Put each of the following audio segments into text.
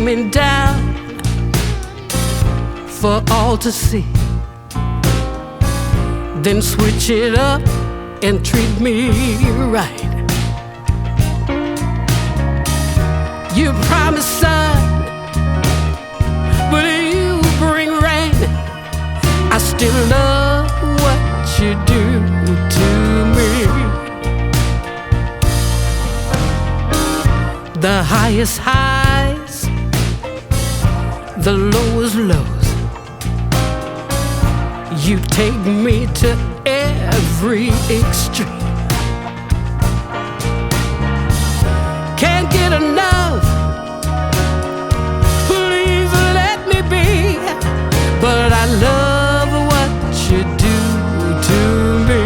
coming down for all to see. Then switch it up and treat me right. You promised sun, but you bring rain. I still love what you do to me. The highest highs, the lowest lows. You take me to every extreme. Can't get enough, please let me be. But I love what you do to me.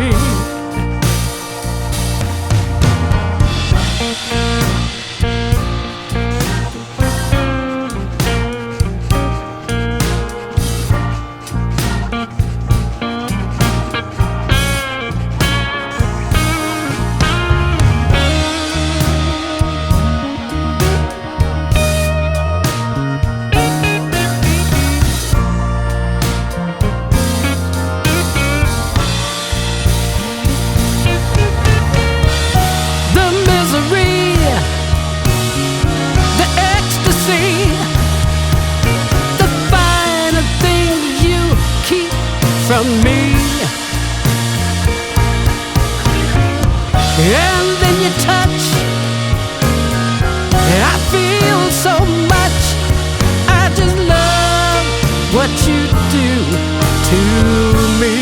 From me, and then you touch, and I feel so much. I just love what you do to me.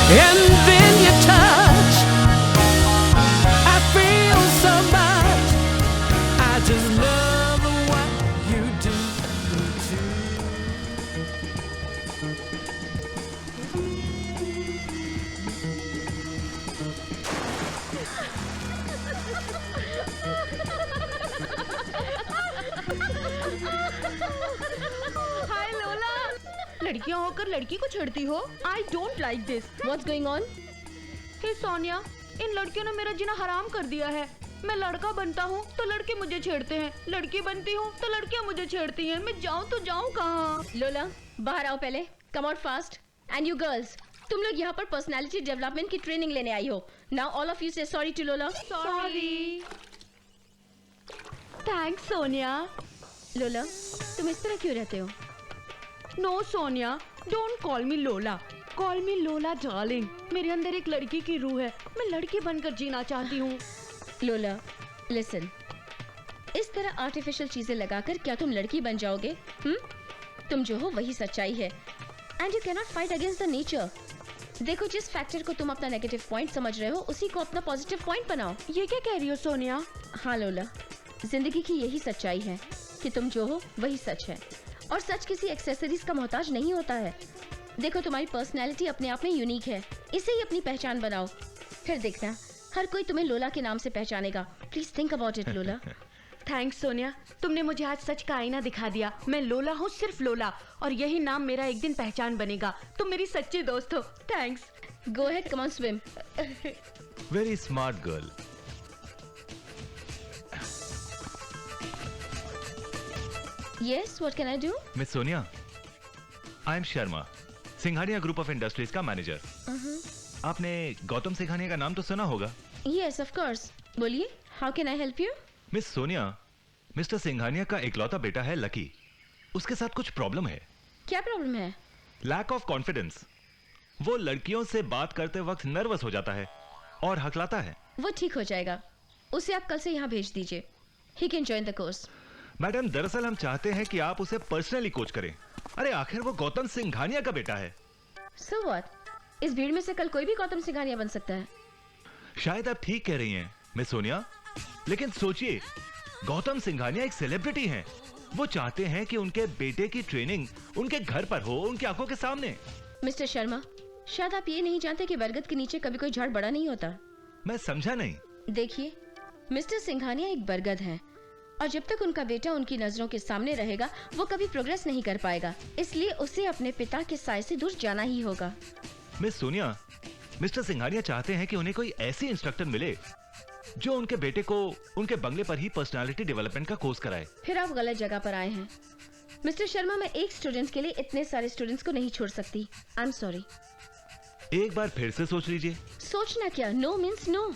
And then you touch, I feel so much. I just love what you do हाय लोला, लड़कियां होकर लड़की को छेड़ती हो? I don't like this. What's going on? हे सोनिया, इन लड़कियों ने मेरा जीना हराम कर दिया है। मैं लड़का बनता हूँ तो लड़के मुझे छेड़ते हैं, लड़की बनती हूँ तो लड़कियाँ मुझे छेड़ती हैं। मैं जाऊँ तो जाऊँ कहाँ? लोला, बाहर आओ पहले। Come out fast. And you girls, तुम लोग यहाँ पर पर्सनालिटी डेवलपमेंट की ट्रेनिंग लेने आई हो। Now all of you say sorry to Lola. Sorry. Thanks Sonia. लोला, तुम इस तरह क्यों रहते हो? No Sonia, don't call me लोला। Call me लोला डार्लिंग। मेरे अंदर एक लड़की की रूह है, मैं लड़की बनकर जीना चाहती हूँ। लोला, listen. इस तरह आर्टिफिशियल चीजें लगाकर क्या तुम लड़की बन जाओगे? तुम जो हो वही सच्चाई है। And you cannot fight against the nature. देखो, जिस फैक्टर को तुम अपना नेगेटिव पॉइंट समझ रहे हो, उसी को अपना पॉजिटिव पॉइंट बनाओ। ये क्या कह रही हो सोनिया? हाँ लोला, जिंदगी की यही सच्चाई है कि तुम जो हो वही सच है, और सच किसी एक्सेसरीज का मोहताज नहीं होता है। देखो, तुम्हारी पर्सनैलिटी अपने आप में यूनिक है, इसे ही अपनी पहचान बनाओ, फिर देखना हर कोई तुम्हें लोला के नाम से पहचानेगा। प्लीज थिंक अबाउट इट लोला। थैंक्स सोनिया, तुमने मुझे आज सच का आईना दिखा दिया। मैं लोला हूँ, सिर्फ लोला, और यही नाम मेरा एक दिन पहचान बनेगा। तुम मेरी सच्ची दोस्त हो। Thanks. Go ahead, come on swim. Very smart girl. Yes, what can I do? Miss Sonia, I am Sharma, Singhania group of industries का मैनेजर। आपने गौतम सिंघानिया का नाम तो सुना होगा। Yes, of course. बोलिए, how can I help you? Miss Sonia, mister Singhania का इकलौता बेटा है लकी, उसके साथ कुछ प्रॉब्लम है। क्या प्रॉब्लम है? Lack of confidence. वो लड़कियों से बात करते वक्त नर्वस हो जाता है और हकलाता है। वो ठीक हो जाएगा, उसे आप कल से यहाँ भेज दीजिए। He can join the course. Madam, दरअसल हम चाहते हैं कि आप उसे पर्सनली कोच करें। अरे आखिर वो गौतम सिंघानिया का बेटा है। So what? इस भीड़ में से कल कोई भी गौतम सिंघानिया बन सकता है। शायद आप ठीक कह रही हैं मिस सोनिया, लेकिन सोचिए, गौतम सिंघानिया एक सेलिब्रिटी हैं। वो चाहते हैं कि उनके बेटे की ट्रेनिंग उनके घर पर हो, उनकी आंखों के सामने। मिस्टर शर्मा, शायद आप ये नहीं जानते कि बरगद के नीचे कभी कोई झाड़ बड़ा नहीं होता। मैं समझा नहीं। देखिए, मिस्टर सिंघानिया एक बरगद हैं और जब तक उनका बेटा उनकी नजरों के सामने रहेगा वो कभी प्रोग्रेस नहीं कर पाएगा। इसलिए उसे अपने पिता के साय से दूर जाना ही होगा। मिस सोनिया, मिस्टर सिंघानिया चाहते हैं कि उन्हें कोई ऐसी इंस्ट्रक्टर मिले जो उनके बेटे को उनके बंगले पर ही पर्सनालिटी डेवलपमेंट का कोर्स कराए। फिर आप गलत जगह पर आए हैं मिस्टर शर्मा। मैं एक स्टूडेंट के लिए इतने सारे स्टूडेंट्स को नहीं छोड़ सकती। I am sorry. एक बार फिर से सोच लीजिए। सोचना क्या? No means no.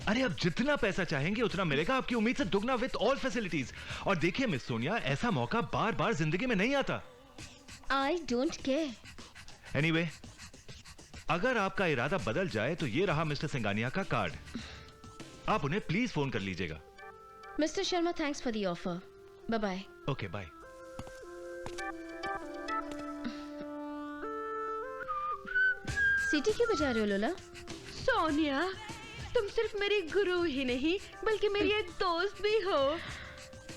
अरे अब जितना पैसा चाहेंगे उतना मिलेगा, आपकी उम्मीद से दुगना विद ऑल फैसिलिटीज। और देखिए मिस सोनिया, ऐसा मौका बार बार जिंदगी में नहीं आता। I don't care. एनीवे, अगर आपका इरादा बदल जाए तो ये रहा मिस्टर सिंघानिया का कार्ड। आप उन्हें प्लीज फोन कर लीजिएगा। Mister Sharma, thanks for the offer. Bye bye. Okay bye. सीटी क्यों बजा रहे हो लोला? सोनिया, तुम सिर्फ मेरी गुरु ही नहीं बल्कि मेरी एक दोस्त भी हो।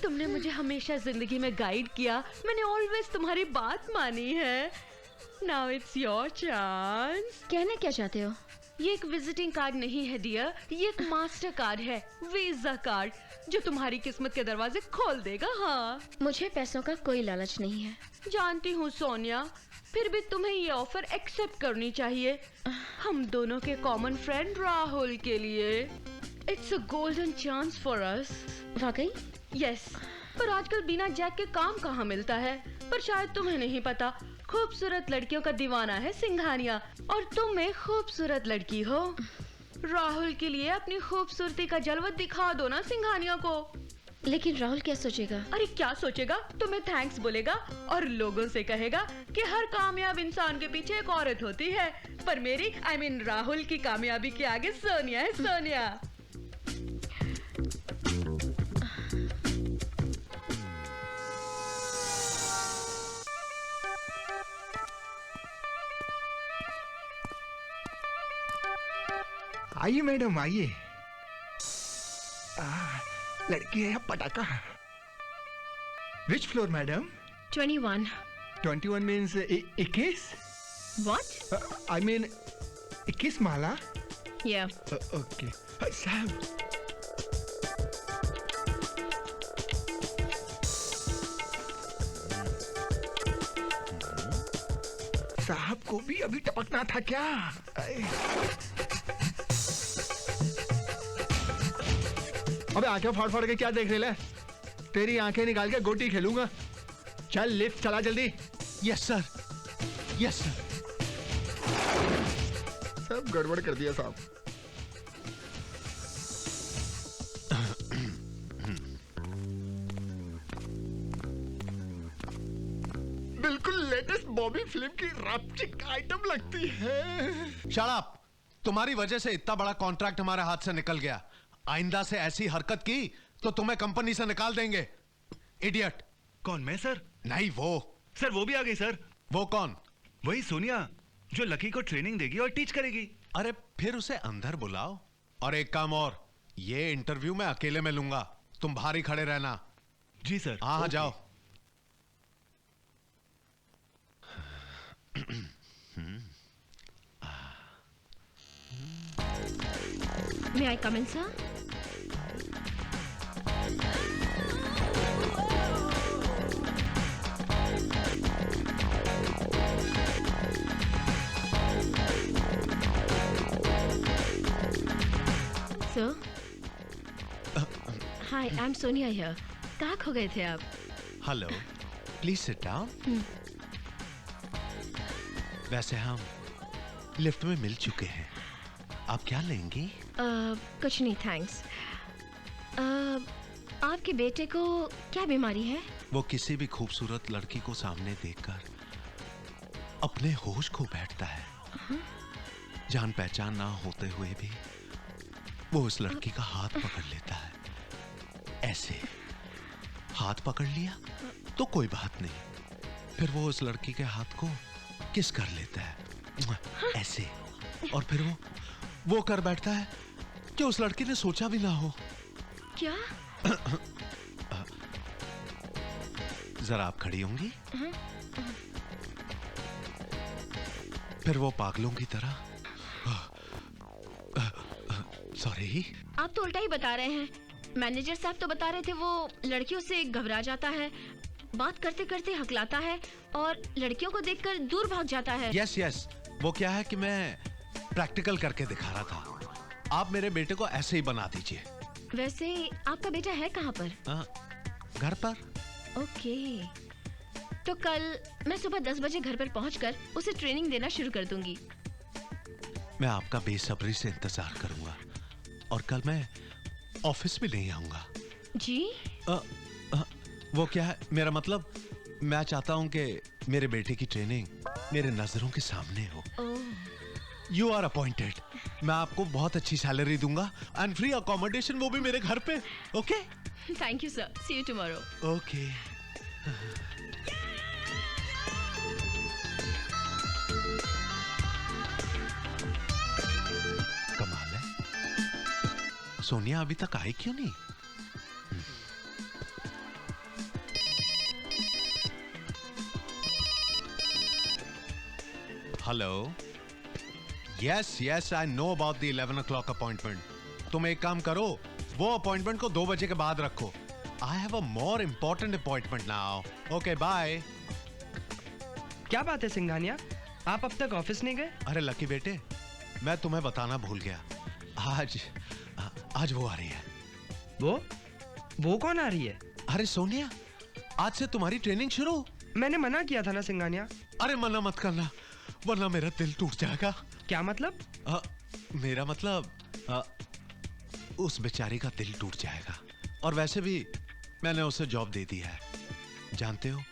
तुमने मुझे हमेशा जिंदगी में गाइड किया। मैंने ऑलवेज तुम्हारी बात मानी है। Now it's your chance. कहना क्या चाहते हो? ये एक विजिटिंग कार्ड नहीं है डियर, ये एक मास्टर कार्ड है, वीजा कार्ड, जो तुम्हारी किस्मत के दरवाजे खोल देगा। हाँ, मुझे पैसों का कोई लालच नहीं है। जानती हूँ सोनिया, फिर भी तुम्हें ये ऑफर एक्सेप्ट करनी चाहिए, हम दोनों के कॉमन फ्रेंड राहुल के लिए। It's a golden chance for us. वाकई? यस, पर आजकल बिना जैक के काम कहाँ मिलता है। पर शायद तुम्हें नहीं पता, खूबसूरत लड़कियों का दीवाना है सिंघानिया, और तुम एक खूबसूरत लड़की हो। राहुल के लिए अपनी खूबसूरती का जलवा दिखा दो ना सिंघानिया को। लेकिन राहुल क्या सोचेगा? अरे क्या सोचेगा, तुम्हें थैंक्स बोलेगा और लोगों से कहेगा कि हर कामयाब इंसान के पीछे एक औरत होती है, पर मेरी I mean राहुल की कामयाबी के आगे सोनिया है। सोनिया, आइए मैडम, आइए। लड़की है या पटाखा? विच floor madam? 21। 21 means 21? What? I mean 21 Mala? Yeah. Okay साहब, साहब को भी अभी टपकना था क्या? अबे आंखें फाड़ फाड़ के क्या देख रहे ले? तेरी आंखें निकाल के गोटी खेलूंगा। चल लिफ्ट चला जल्दी। Yes sir, yes sir. सब गड़बड़ कर दिया साहब। बिल्कुल लेटेस्ट बॉबी फिल्म की रैपचिक आइटम लगती है। Shut up! तुम्हारी वजह से इतना बड़ा कॉन्ट्रैक्ट हमारे हाथ से निकल गया। आइंदा से ऐसी हरकत की तो तुम्हें कंपनी से निकाल देंगे। इडियट! कौन, मैं सर? नहीं, वो। सर वो भी आ गई सर। वो कौन? वही सोनिया, जो लकी को ट्रेनिंग देगी और टीच करेगी। अरे फिर उसे अंदर बुलाओ। और एक काम और, ये इंटरव्यू मैं अकेले में लूंगा, तुम बाहर ही खड़े रहना। जी सर। हाँ जाओ। May I come in, sir? Sir? Hi, I'm Sonia here. कहाँ खो गए थे आप? Hello, please sit down. वैसे हम लिफ्ट में मिल चुके हैं, आप क्या लेंगी? कुछ नहीं, थैंक्स। आपके बेटे को क्या बीमारी है? वो किसी भी खूबसूरत लड़की को सामने देखकर अपने होश खो बैठता है। जान पहचान ना होते हुए भी वो उस लड़की का हाथ पकड़ लेता है। ऐसे हाथ पकड़ लिया तो कोई बात नहीं, फिर वो उस लड़की के हाथ को किस कर लेता है ऐसे, और फिर वो कर बैठता है कि उस लड़की ने सोचा भी ना हो। क्या? जरा आप खड़ी होंगी? फिर वो पागलों की तरह, सॉरी, आप तो उल्टा ही बता रहे हैं। मैनेजर साहब तो बता रहे थे वो लड़कियों से घबरा जाता है, बात करते करते हकलाता है और लड़कियों को देखकर दूर भाग जाता है। यस, वो क्या है कि मैं प्रैक्टिकल करके दिखा रहा था। आप मेरे बेटे को ऐसे ही बना दीजिए। वैसे आपका बेटा है कहाँ पर? घर पर। ओके, तो कल मैं सुबह 10 बजे घर पर पहुंचकर उसे ट्रेनिंग देना शुरू कर दूंगी। मैं आपका बेसब्री से इंतजार करूंगा और कल मैं ऑफिस भी नहीं आऊंगा। जी? वो क्या है, मेरा मतलब मैं चाहता हूं कि मेरे बेटे की ट्रेनिंग मेरे नजरों के सामने हो। You are appointed. मैं आपको बहुत अच्छी सैलरी दूंगा एंड फ्री अकोमोडेशन, वो भी मेरे घर पे। Okay? Thank you sir, see you tomorrow. Okay. कमाल है, सोनिया अभी तक आई क्यों नहीं? Hello. Yes, I know about the 11 o'clock appointment. तुम एक काम करो, वो अपॉइंटमेंट को 2 बजे के बाद रखो। I have a more important appointment now. Okay, bye. क्या बात है सिंघानिया, आप अब तक ऑफिस नहीं गए? अरे लकी बेटे, मैं तुम्हें बताना भूल गया। आज वो आ रही है। वो कौन आ रही है? अरे सोनिया, आज से तुम्हारी ट्रेनिंग शुरू। मैंने मना किया था ना सिंघानिया। अरे मना मत करना, वरना मेरा दिल टूट जाएगा। क्या मतलब? मेरा मतलब उस बेचारी का दिल टूट जाएगा। और वैसे भी मैंने उसे जॉब दे दी है। जानते हो,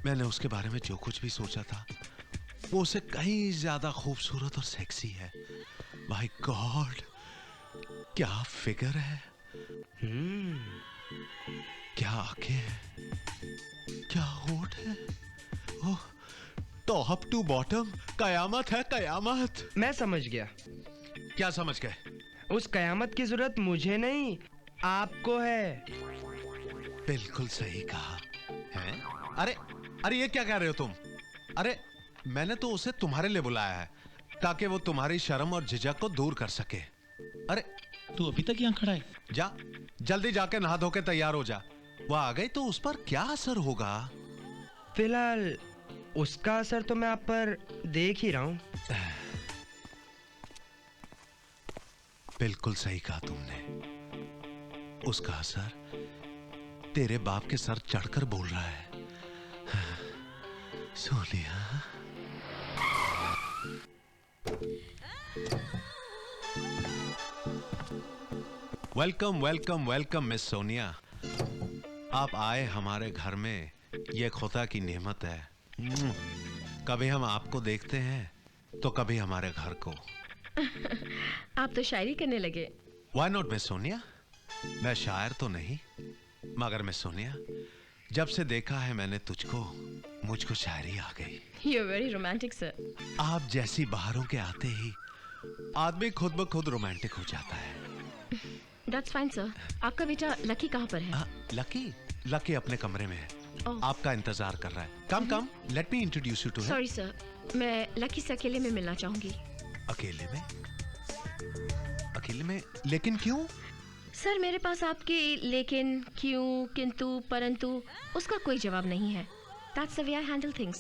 मैंने उसके बारे में जो कुछ भी सोचा था वो उससे कहीं ज्यादा खूबसूरत और सेक्सी है। माय गॉड, क्या फिगर है, क्या आंखें हैं, क्या होठ है, ओह, टॉप टू बॉटम कयामत है, कयामत। मैं समझ गया। क्या समझ गए? उस कयामत की जरूरत मुझे नहीं, आपको है। बिल्कुल सही कहा है। अरे ये क्या कह रहे हो तुम? अरे मैंने तो उसे तुम्हारे लिए बुलाया है ताकि वो तुम्हारी शर्म और झिझक को दूर कर सके। अरे तू अभी तक यहाँ खड़ा है? जा, जल्दी जाके नहा धो के तैयार हो जा। वो आ गई तो उस पर क्या असर होगा? फिलहाल उसका असर तो मैं आप पर देख ही रहा हूं। बिल्कुल सही कहा तुमने। उसका असर तेरे बाप के सर चढ़कर बोल रहा है। Sonia, welcome welcome welcome miss Sonia. आप आए हमारे घर में, ये खुदा की नेमत है। कभी हम आपको देखते हैं तो कभी हमारे घर को। आप तो शायरी करने लगे। Why not miss Sonia? मैं शायर तो नहीं, मगर मिस सोनिया, जब से देखा है मैंने तुझको, मुझको शायरी आ गई। You're very romantic, sir. आप जैसी बाहरों के आते ही आदमी खुद ब खुद रोमांटिक हो जाता है। That's fine, sir. आपका बेटा लकी कहाँ पर है? लकी अपने कमरे में है। Oh. आपका इंतजार कर रहा है। Come, let me introduce you to him. Sorry, sir. मैं लकी से अकेले में मिलना चाहूंगी। अकेले में? लेकिन क्यों? सर, मेरे पास आपके लेकिन, क्यों, किंतु, परंतु उसका कोई जवाब नहीं है। That's the way I handle things.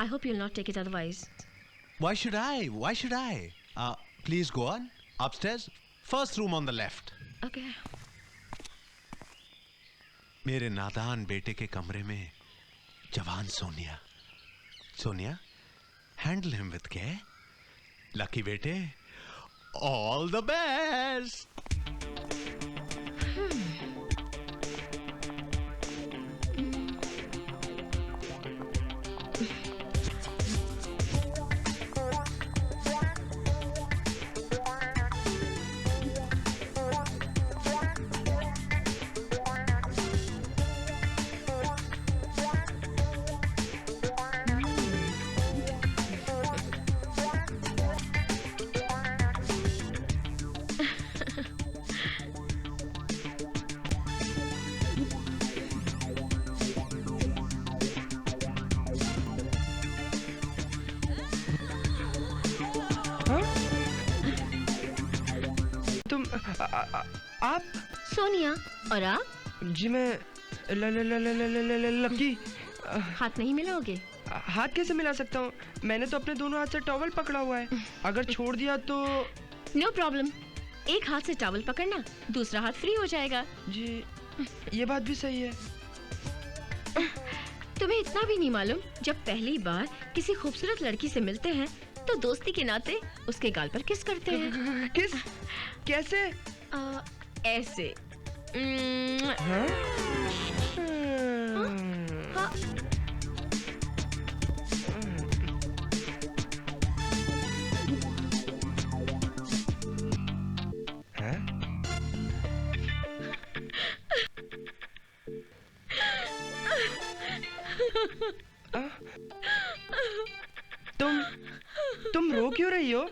I hope you'll not take it otherwise. Why should I? Please go on. Upstairs, first room on the left. Okay. मेरे नादान बेटे के कमरे में जवान Sonia, handle him with care. Lucky बेटे, all the best. आप? सोनिया। और आप? जी मैं लकी। हाथ नहीं मिलाओगे? हाथ कैसे मिला सकता हूँ? मैंने तो अपने दोनों हाथ से टॉवल पकड़ा हुआ है। अगर छोड़ दिया तो? No problem. एक हाथ से टॉवल पकड़ना, दूसरा हाथ फ्री हो जाएगा। जी ये बात भी सही है। तुम्हें इतना भी नहीं मालूम, जब पहली बार किसी खूबसूरत लड़की से मिलते हैं तो दोस्ती के नाते उसके गाल पर किस करते हैं। किस? कैसे? ऐसे। हाँ? हाँ। तुम रो क्यों रही हो?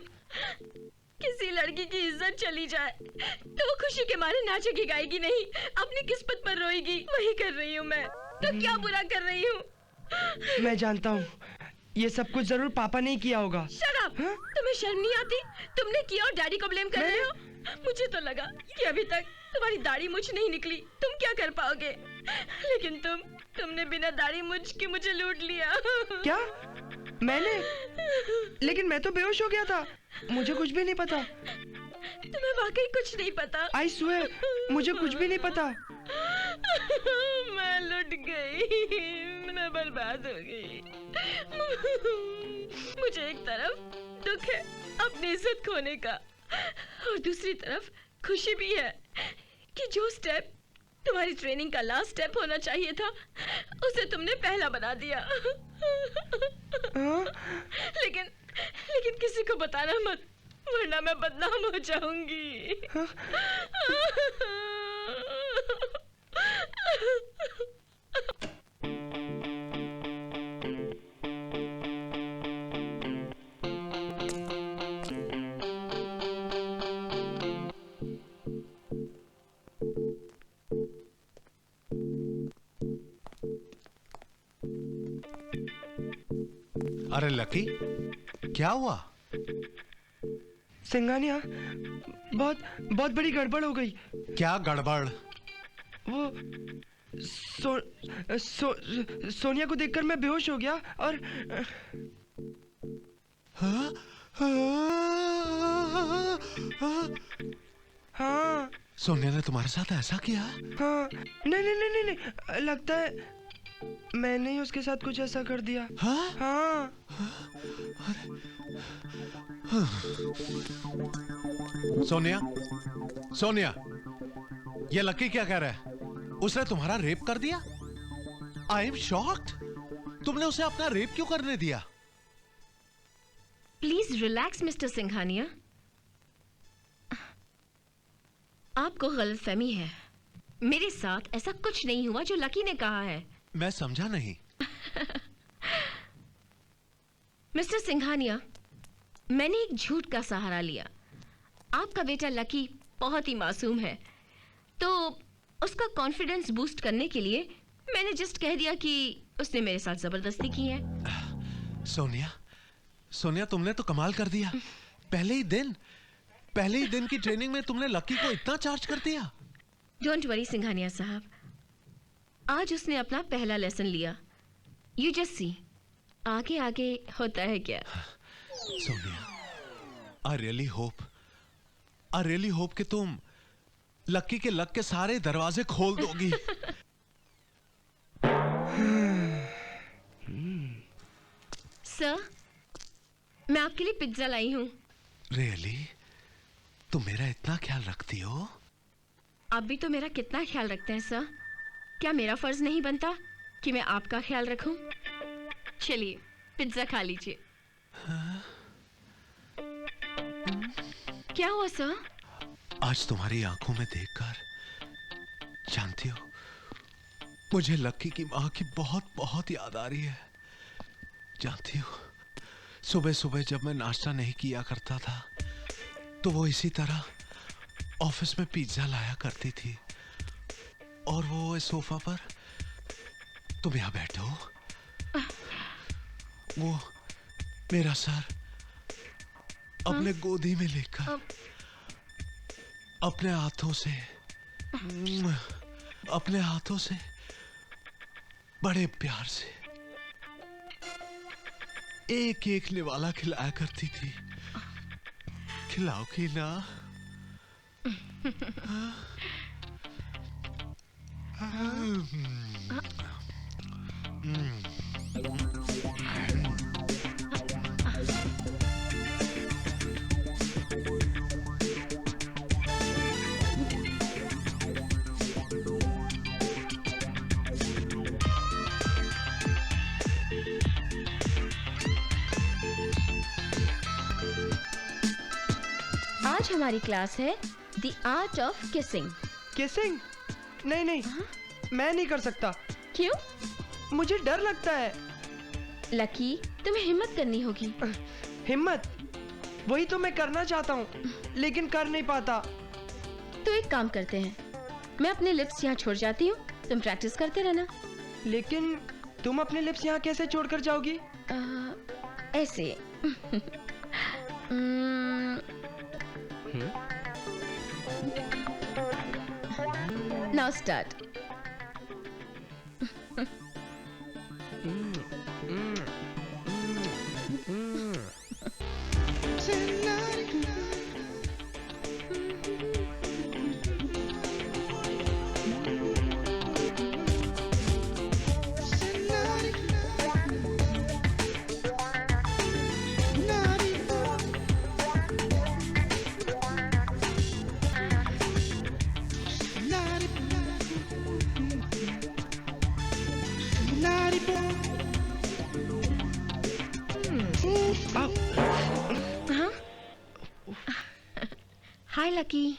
किसी लड़की की इज्जत चली जाए तो खुशी के मारे नाचेगी गाएगी नहीं, अपनी किस्मत पर रोएगी। वही कर रही हूँ मैं। तो क्या बुरा कर रही हूँ? मैं जानता हूँ ये सब कुछ जरूर पापा ने किया होगा। Shut up! तुम्हें शर्म नहीं आती? तुमने किया और डैडी को ब्लेम कर रहे हो। मुझे तो लगा कि अभी तक तुम्हारी दाढ़ी मुझ नहीं निकली, तुम क्या कर पाओगे, लेकिन तुमने बिना दाढ़ी मुझ के मुझे लूट लिया। क्या? मैंने? लेकिन मैं तो बेहोश हो गया था, मुझे कुछ भी नहीं पता। तुम्हें वाकई कुछ नहीं पता? आई स्वेयर मुझे कुछ भी नहीं पता। मैं लुट गई, मैं बर्बाद हो गई। मुझे एक तरफ दुख है अपनी इज्जत खोने का, और दूसरी तरफ खुशी भी है कि जो स्टेप तुम्हारी ट्रेनिंग का लास्ट स्टेप होना चाहिए था उसे तुमने पहला बना दिया। लेकिन किसी को बताना मत, वरना मैं बदनाम हो जाऊंगी। अरे लकी, क्या हुआ? सिंघानिया, बहुत बड़ी गड़बड़ हो गई। क्या गड़बड़? वो सोनिया को देखकर मैं बेहोश हो गया और हाँ। सोनिया ने तुम्हारे साथ ऐसा किया? हाँ। नहीं, लगता है मैंने ही उसके साथ कुछ ऐसा कर दिया। हाँ। सोनिया, ये लकी क्या कह रहा है? उसने तुम्हारा रेप कर दिया? I am shocked. तुमने उसे अपना रेप क्यों करने दिया? Please relax mister Singhania. आपको गलतफहमी है, मेरे साथ ऐसा कुछ नहीं हुआ जो लकी ने कहा है। मैं समझा नहीं। मिस्टर सिंघानिया, मैंने एक झूठ का सहारा लिया। आपका बेटा लकी बहुत ही मासूम है, तो उसका कॉन्फिडेंस बूस्ट करने के लिए मैंने जस्ट कह दिया कि उसने मेरे साथ जबरदस्ती की है। सोनिया, तुमने तो कमाल कर दिया। पहले ही दिन की ट्रेनिंग में तुमने लकी को इतना चार्ज कर दिया। डोंट वरी सिंघानिया साहब, आज उसने अपना पहला लेसन लिया। यू जस्ट सी, आगे होता है क्या। सोनिया, आई रियली होप कि तुम लकी के लक के सारे दरवाजे खोल दोगी। सर, मैं आपके लिए पिज्जा लाई हूँ। रियली? तुम मेरा इतना ख्याल रखती हो? आप भी तो मेरा कितना ख्याल रखते हैं सर। क्या मेरा फर्ज नहीं बनता कि मैं आपका ख्याल रखूं? चलिए पिज्जा खा लीजिए। क्या हुआ सर? आज तुम्हारी आंखों में देखकर जानती हो, मुझे लकी की माँ की बहुत याद आ रही है। जानती हो, सुबह जब मैं नाश्ता नहीं किया करता था तो वो इसी तरह ऑफिस में पिज्जा लाया करती थी, और वो इस सोफा पर, तुम यहां बैठो, वो मेरा सर अपने गोदी में लेकर अपने हाथों से बड़े प्यार से एक एक निवाला खिलाया करती थी। खिलाओगी ना? आज हमारी क्लास है the art of kissing. Kissing? नहीं नहीं, मैं नहीं कर सकता। क्यों? मुझे डर लगता है। लकी, तुम्हें हिम्मत करनी होगी। हिम्मत? वही तो मैं करना चाहता हूँ, लेकिन कर नहीं पाता। तो एक काम करते हैं, मैं अपने लिप्स यहाँ छोड़ जाती हूँ, तुम प्रैक्टिस करते रहना। लेकिन तुम अपने लिप्स यहाँ कैसे छोड़कर जाओगी? ऐसे। Now start. हाय लकी।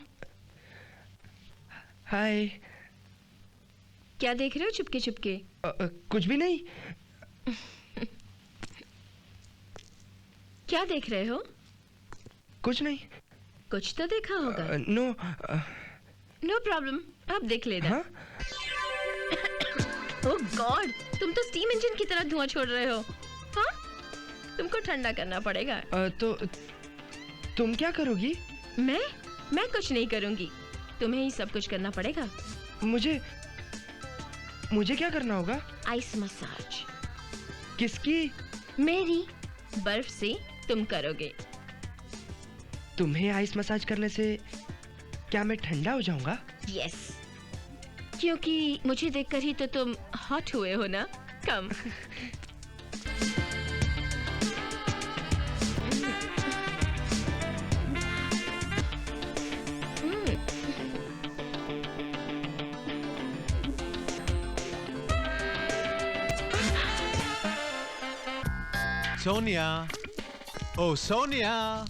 हाय। क्या देख रहे हो चुपके चुपके? कुछ भी नहीं। क्या देख रहे हो? कुछ नहीं। कुछ तो देखा होगा। नो। नो प्रॉब्लम, आप देख लेना। हाँ? ओह गॉड, तुम तो स्टीम इंजन की तरह धुआं छोड़ रहे हो। हाँ? तुमको ठंडा करना पड़ेगा। तो तुम क्या करोगी? मैं कुछ नहीं करूंगी, तुम्हें ही सब कुछ करना पड़ेगा। मुझे क्या करना होगा? Ice massage. किसकी? मेरी। बर्फ से तुम करोगे। तुम्हें आइस मसाज करने से क्या मैं ठंडा हो जाऊंगा? यस, क्योंकि मुझे देखकर ही तो तुम हॉट हुए हो ना। कम। सोनिया, ओ सोनिया।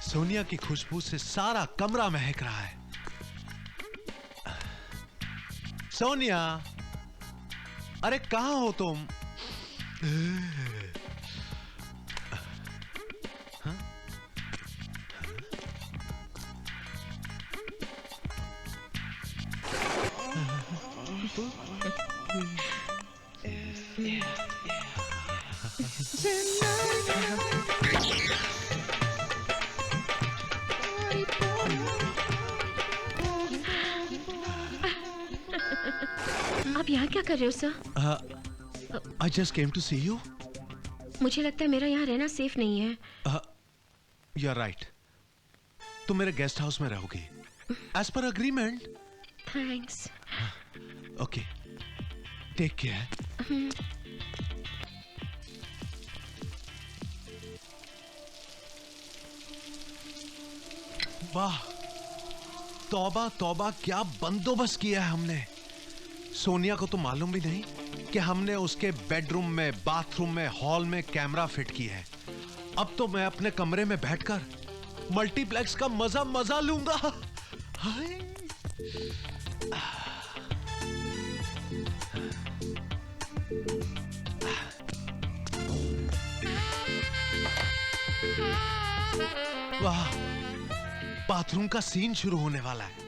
सोनिया की खुशबू से सारा कमरा महक रहा है। सोनिया, अरे कहां हो तुम? आप यहाँ क्या कर रहे हो sir? I just came to see you. मुझे लगता है मेरा यहाँ रहना सेफ नहीं है। You're right. तुम मेरे गेस्ट हाउस में रहोगी। As per agreement. Thanks. Okay. Take care. वाह, तौबा तौबा, क्या बंदोबस्त किया है हमने। सोनिया को तो मालूम भी नहीं कि हमने उसके बेडरूम में, बाथरूम में, हॉल में कैमरा फिट किया है। अब तो मैं अपने कमरे में बैठकर मल्टीप्लेक्स का मजा लूंगा। हाय। वाह, बाथरूम का सीन शुरू होने वाला है।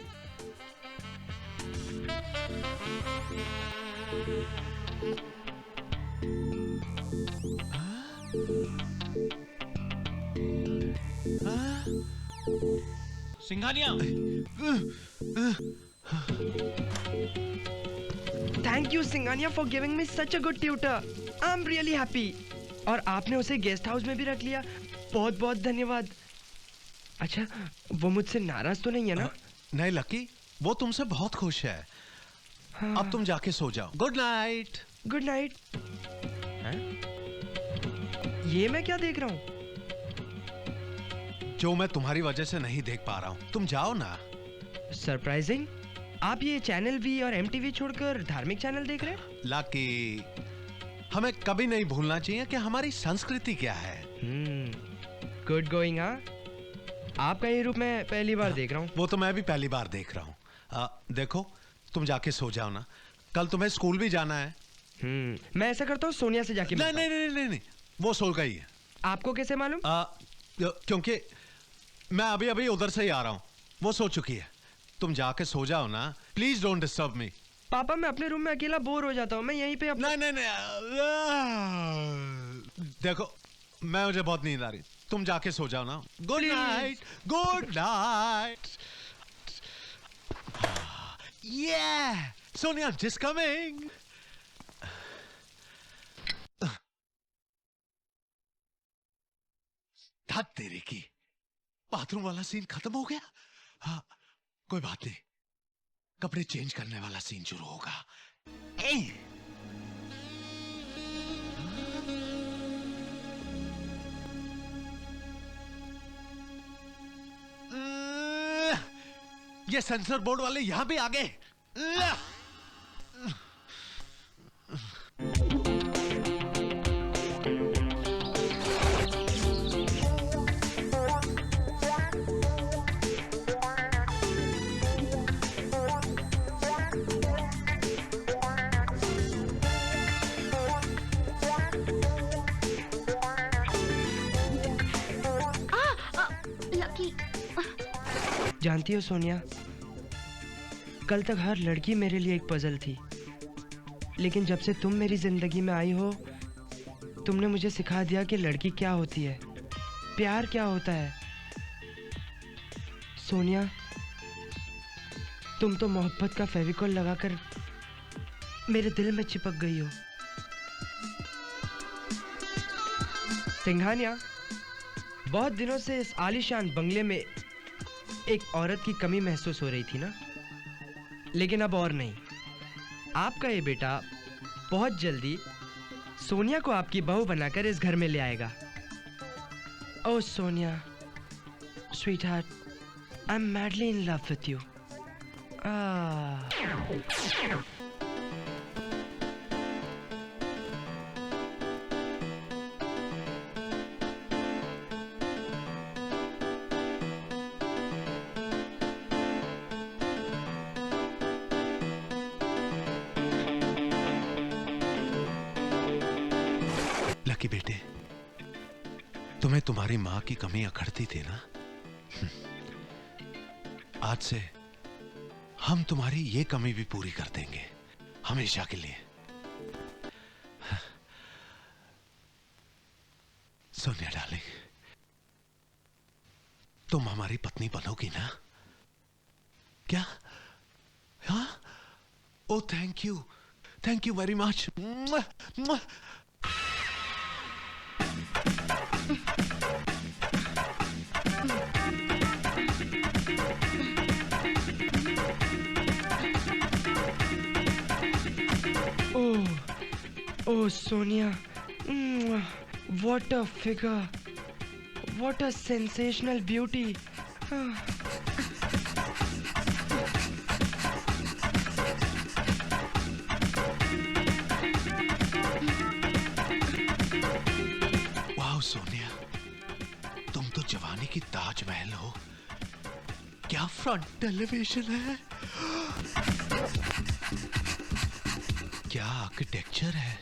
हाँ? Singhania, thank you Singhania for giving me such a good tutor. I am really happy. और आपने उसे गेस्ट हाउस में भी रख लिया, बहुत बहुत धन्यवाद। अच्छा, वो मुझसे नाराज तो नहीं है ना? नहीं लकी, वो तुमसे बहुत खुश है। हाँ। अब तुम जाके सो जाओ। Good night. Good night. ये मैं क्या देख रहा हूँ? जो मैं तुम्हारी वजह से नहीं देख पा रहा हूँ। तुम जाओ ना। सरप्राइजिंग, आप ये चैनल वी और MTV छोड़कर धार्मिक चैनल देख रहे हैं? लकी, हमें कभी नहीं भूलना चाहिए कि हमारी संस्कृति क्या है। Good going. हाँ, आपका ये रूप मैं पहली बार देख रहा हूँ। वो तो मैं भी पहली बार देख रहा हूँ। देखो, तुम जाके सो जाओ ना, कल तुम्हें स्कूल भी जाना है। मैं ऐसा करता हूँ, सोनिया से जाके नहीं नहीं नहीं नहीं नहीं, वो सो गई है। आपको कैसे मालूम? क्योंकि मैं अभी अभी उधर से ही आ रहा हूँ, वो सो चुकी है। तुम जाके सो जाओ ना, प्लीज डोंट डिस्टर्ब मी। पापा, मैं अपने रूम में अकेला बोर हो जाता हूँ, मैं यहीं पे अपना... नहीं नहीं नहीं, देखो मुझे बहुत नींद आ रही, तुम जाके सो जाओ ना। Good night. Good night. Yeah, Sonia, I'm just coming. धत तेरे की, बाथरूम वाला सीन खत्म हो गया। हाँ, कोई बात नहीं, कपड़े चेंज करने वाला सीन शुरू होगा। ये सेंसर बोर्ड वाले यहां भी आ गए। जानती हो सोनिया, कल तक हर लड़की मेरे लिए एक पजल थी, लेकिन जब से तुम मेरी जिंदगी में आई हो, तुमने मुझे सिखा दिया कि लड़की क्या होती है, प्यार क्या होता है। सोनिया, तुम तो मोहब्बत का फेविकॉल लगाकर मेरे दिल में चिपक गई हो। सिंघानिया, बहुत दिनों से इस आलीशान बंगले में एक औरत की कमी महसूस हो रही थी ना, लेकिन अब और नहीं। आपका ये बेटा बहुत जल्दी सोनिया को आपकी बहू बनाकर इस घर में ले आएगा। Oh Sonia, sweetheart, I am madly in love with you. Lucky बेटे, तुम्हें तुम्हारी माँ की कमी अखड़ती थी ना, आज से हम तुम्हारी ये कमी भी पूरी कर देंगे, हमेशा के लिए। सोनिया डार्लिंग, तुम हमारी पत्नी बनोगी ना? क्या? हाँ? Oh thank you very much. Oh, Sonia, what a figure, what a sensational beauty. वाह सोनिया, तुम तो जवानी की ताजमहल हो। क्या फ्रंट एलिवेशन है, क्या आर्किटेक्चर है।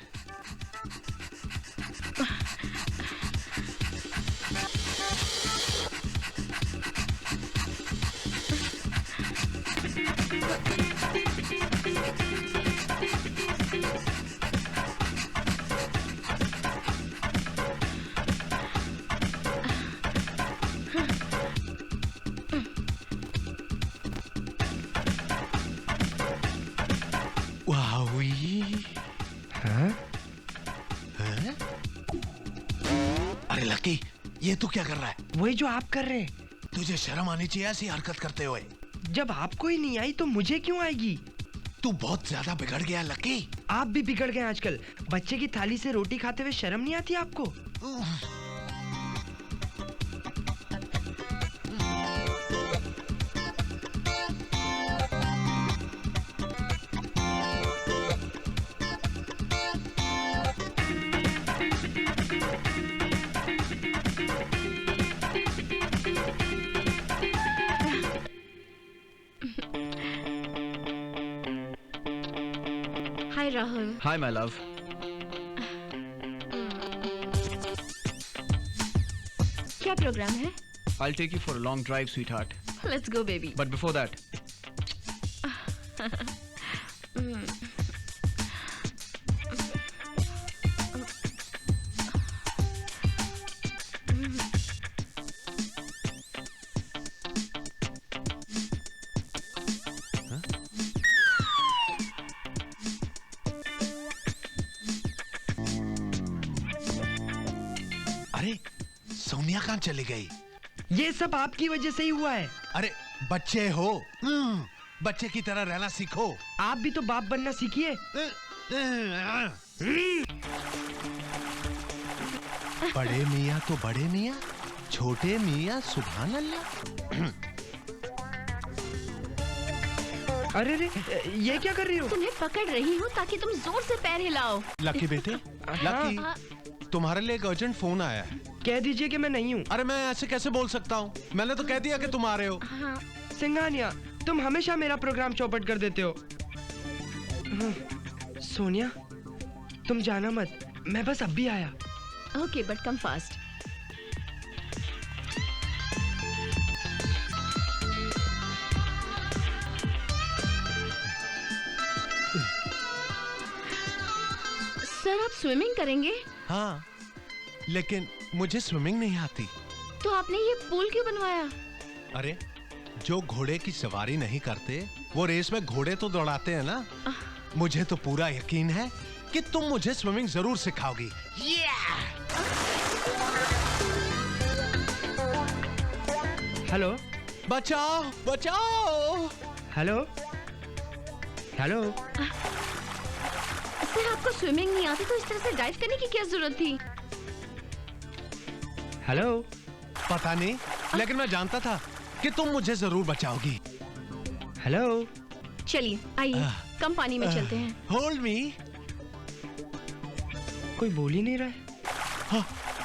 अरे लकी, ये तू क्या कर रहा है? वही जो आप कर रहे हैं। तुझे शर्म आनी चाहिए ऐसी हरकत करते हुए। जब आपको ही नहीं आई तो मुझे क्यों आएगी? तू बहुत ज्यादा बिगड़ गया लकी। आप भी बिगड़ गए आजकल। बच्चे की थाली से रोटी खाते हुए शर्म नहीं आती आपको? हाय राहुल। Hi, my love. क्या प्रोग्राम है? I'll take you for a long drive, sweetheart. Let's go baby. But before that, अरे सोनिया कहाँ चली गई? ये सब आपकी वजह से ही हुआ है। अरे बच्चे हो, बच्चे की तरह रहना सीखो। आप भी तो बाप बनना सीखिए। बड़े मियाँ तो बड़े मियाँ, छोटे मियाँ सुभान अल्लाह। अरे रे, ये क्या कर रही हो? तुम्हें पकड़ रही हूँ ताकि तुम जोर से पैर हिलाओ। लकी बेटे, लकी, तुम्हारे लिए एक अर्जेंट फोन आया है। कह दीजिए कि मैं नहीं हूँ। अरे मैं ऐसे कैसे बोल सकता हूँ? मैंने तो कह दिया कि तुम आ रहे हो। सिंघानिया, तुम हमेशा मेरा प्रोग्राम चौपट कर देते हो। सोनिया, तुम जाना मत, मैं बस अब भी आया। Okay, but come fast. Sir, आप स्विमिंग करेंगे? हाँ, लेकिन मुझे स्विमिंग नहीं आती। तो आपने ये पूल क्यों बनवाया? अरे जो घोड़े की सवारी नहीं करते वो रेस में घोड़े तो दौड़ाते हैं ना। मुझे तो पूरा यकीन है कि तुम मुझे स्विमिंग जरूर सिखाओगी। हेलो, बचाओ बचाओ। Hello, hello. सर, आपको स्विमिंग नहीं आती तो इस तरह से डाइव करने की क्या जरूरत थी? हेलो। पता नहीं, लेकिन मैं जानता था कि तुम मुझे जरूर बचाओगी। हेलो। चलिए आइए, कम पानी में चलते हैं। Hold me. कोई बोल ही नहीं रहा है।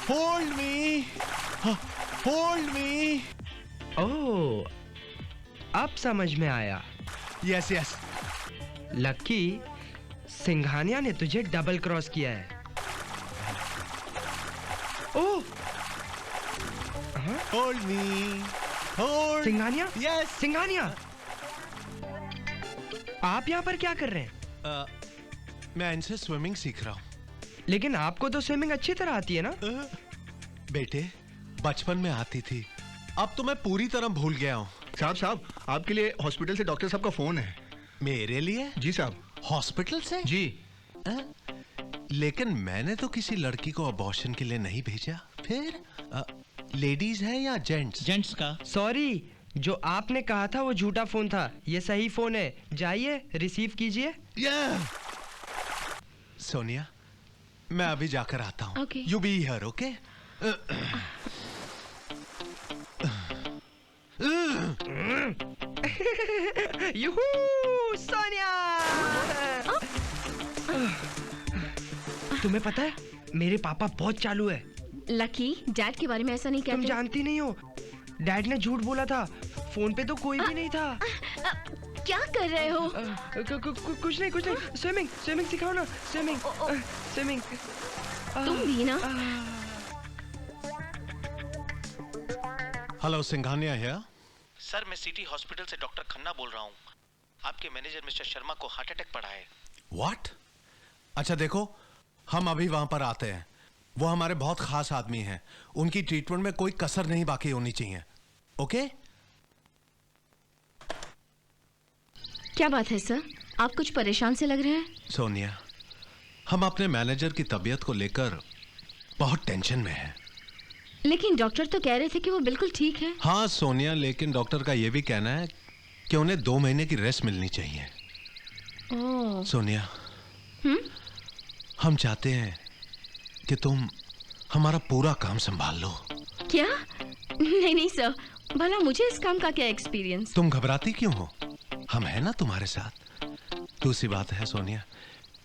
Hold me, hold me. ओह, अब समझ में आया। Yes yes. लकी, सिंघानिया ने तुझे डबल क्रॉस किया है। Oh, hold me, hold. Singhania? Yes. Singhania, आप यहाँ पर क्या कर रहे हैं? मैं इनसे स्विमिंग सीख रहा हूँ। लेकिन आपको तो स्विमिंग अच्छी तरह आती है ना? बेटे, बचपन में आती थी, अब तो मैं पूरी तरह भूल गया हूँ। साहब, आपके लिए हॉस्पिटल से डॉक्टर साहब का फोन है। मेरे लिए? जी साहब। हॉस्पिटल से? जी। लेकिन मैंने तो किसी लड़की को अबॉर्शन के लिए नहीं भेजा। फिर लेडीज है या जेंट्स? जेंट्स का। सॉरी, जो आपने कहा था वो झूठा फोन था। ये सही फोन है, जाइए रिसीव कीजिए। सोनिया, मैं अभी जाकर आता हूँ। Okay. You be here, okay? Yoohoo, Sonia! तुम्हें पता है, मेरे पापा बहुत चालू है। लकी, डैड के बारे में ऐसा नहीं तुम कहते। जानती नहीं हो, डैड ने झूठ बोला था। फोन पे तो कोई भी नहीं था। क्या कर रहे हो? कुछ नहीं, कुछ नहीं। स्विमिंग, स्विमिंग सिखाओ ना। Swimming, swimming. तुम भी ना। हेलो, सिंघानिया है? सर, मैं सिटी हॉस्पिटल से डॉक्टर खन्ना बोल रहा हूँ। आपके मैनेजर मिस्टर शर्मा को हार्ट अटैक पड़ा है। व्हाट? अच्छा देखो, हम अभी वहां पर आते हैं। वो हमारे बहुत खास आदमी हैं। उनकी ट्रीटमेंट में कोई कसर नहीं बाकी होनी चाहिए। ओके? क्या बात है सर, आप कुछ परेशान से लग रहे हैं। सोनिया, हम अपने मैनेजर की तबीयत को लेकर बहुत टेंशन में हैं। लेकिन डॉक्टर तो कह रहे थे कि वो बिल्कुल ठीक है। हाँ सोनिया, लेकिन डॉक्टर का ये भी कहना है कि उन्हें 2 महीने की रेस्ट मिलनी चाहिए। ओह। सोनिया, हम चाहते हैं कि तुम हमारा पूरा काम संभाल लो। क्या? नहीं सर, भला मुझे इस काम का क्या एक्सपीरियंस? तुम घबराती क्यों हो? हम हैं ना तुम्हारे साथ। दूसरी बात है सोनिया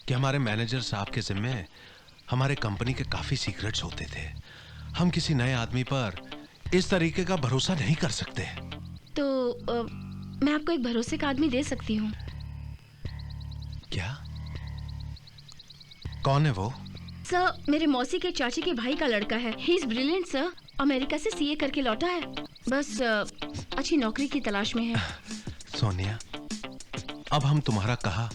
कि हमारे मैनेजर साहब के जिम्मे हमारे कंपनी के काफी सीक्रेट्स होते थे। हम किसी नए आदमी पर इस तरीके का भरोसा नहीं कर सकते। तो मैं आपको एक भरोसे का आदमी दे सकती हूँ। क्या? कौन है वो? सर, मेरे मौसी के चाची के भाई का लड़का है। He is brilliant sir. America से सीए करके लौटा है। बस अच्छी नौकरी की तलाश में है। सोनिया, अब हम तुम्हारा कहा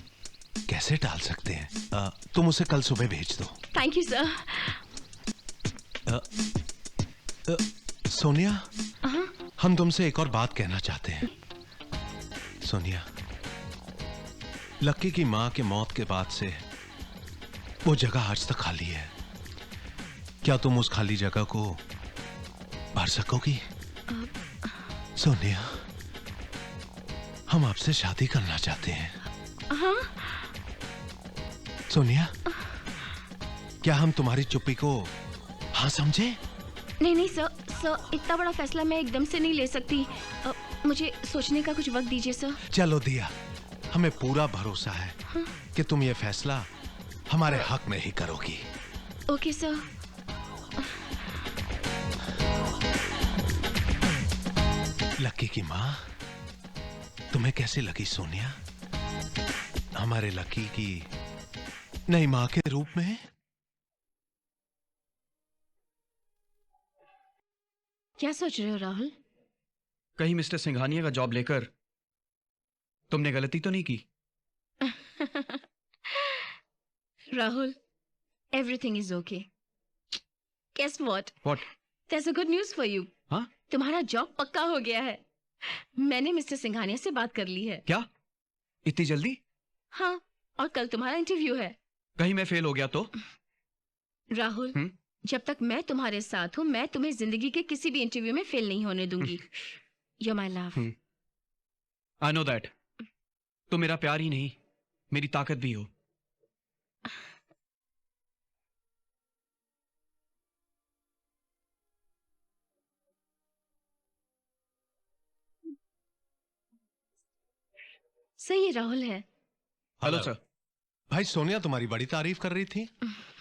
कैसे टाल सकते हैं? तुम उसे कल सुबह भेज दो। Thank you sir. सोनिया, हम तुमसे एक और बात कहना चाहते हैं। सोनिया, लक्की की मां के मौत के बाद से वो जगह आज तक खाली है। क्या तुम उस खाली जगह को भर सकोगी? सोनिया, हम आपसे शादी करना चाहते हैं। हाँ? सोनिया, क्या हम तुम्हारी चुप्पी को हाँ समझे? नहीं सर, इतना बड़ा फैसला मैं एकदम से नहीं ले सकती। मुझे सोचने का कुछ वक्त दीजिए सर। चलो दिया, हमें पूरा भरोसा है कि तुम ये फैसला हमारे हक में ही करोगी। Okay sir. लक्की की माँ तुम्हें कैसे लगी सोनिया? हमारे लक्की की नई माँ के रूप में? क्या सोच रहे हो राहुल? कहीं मिस्टर सिंघानिया का जॉब लेकर तुमने गलती तो नहीं की? Rahul, everything is okay. Guess what? What? There's a good news for you. हाँ? तुम्हारा जॉब पक्का हो गया है। मैंने मिस्टर सिंघानिया से बात कर ली है। क्या? इतनी जल्दी? हाँ, और कल तुम्हारा इंटरव्यू है। कहीं मैं फेल हो गया तो? राहुल, जब तक मैं तुम्हारे साथ हूँ, मैं तुम्हें जिंदगी के किसी भी इंटरव्यू में फेल नहीं होने दूंगी। You're my love. I know that. तुम मेरा प्यार ही नहीं, मेरी ताकत भी हो। सही है, राहुल है। Hello sir. भाई सोनिया तुम्हारी बड़ी तारीफ कर रही थी।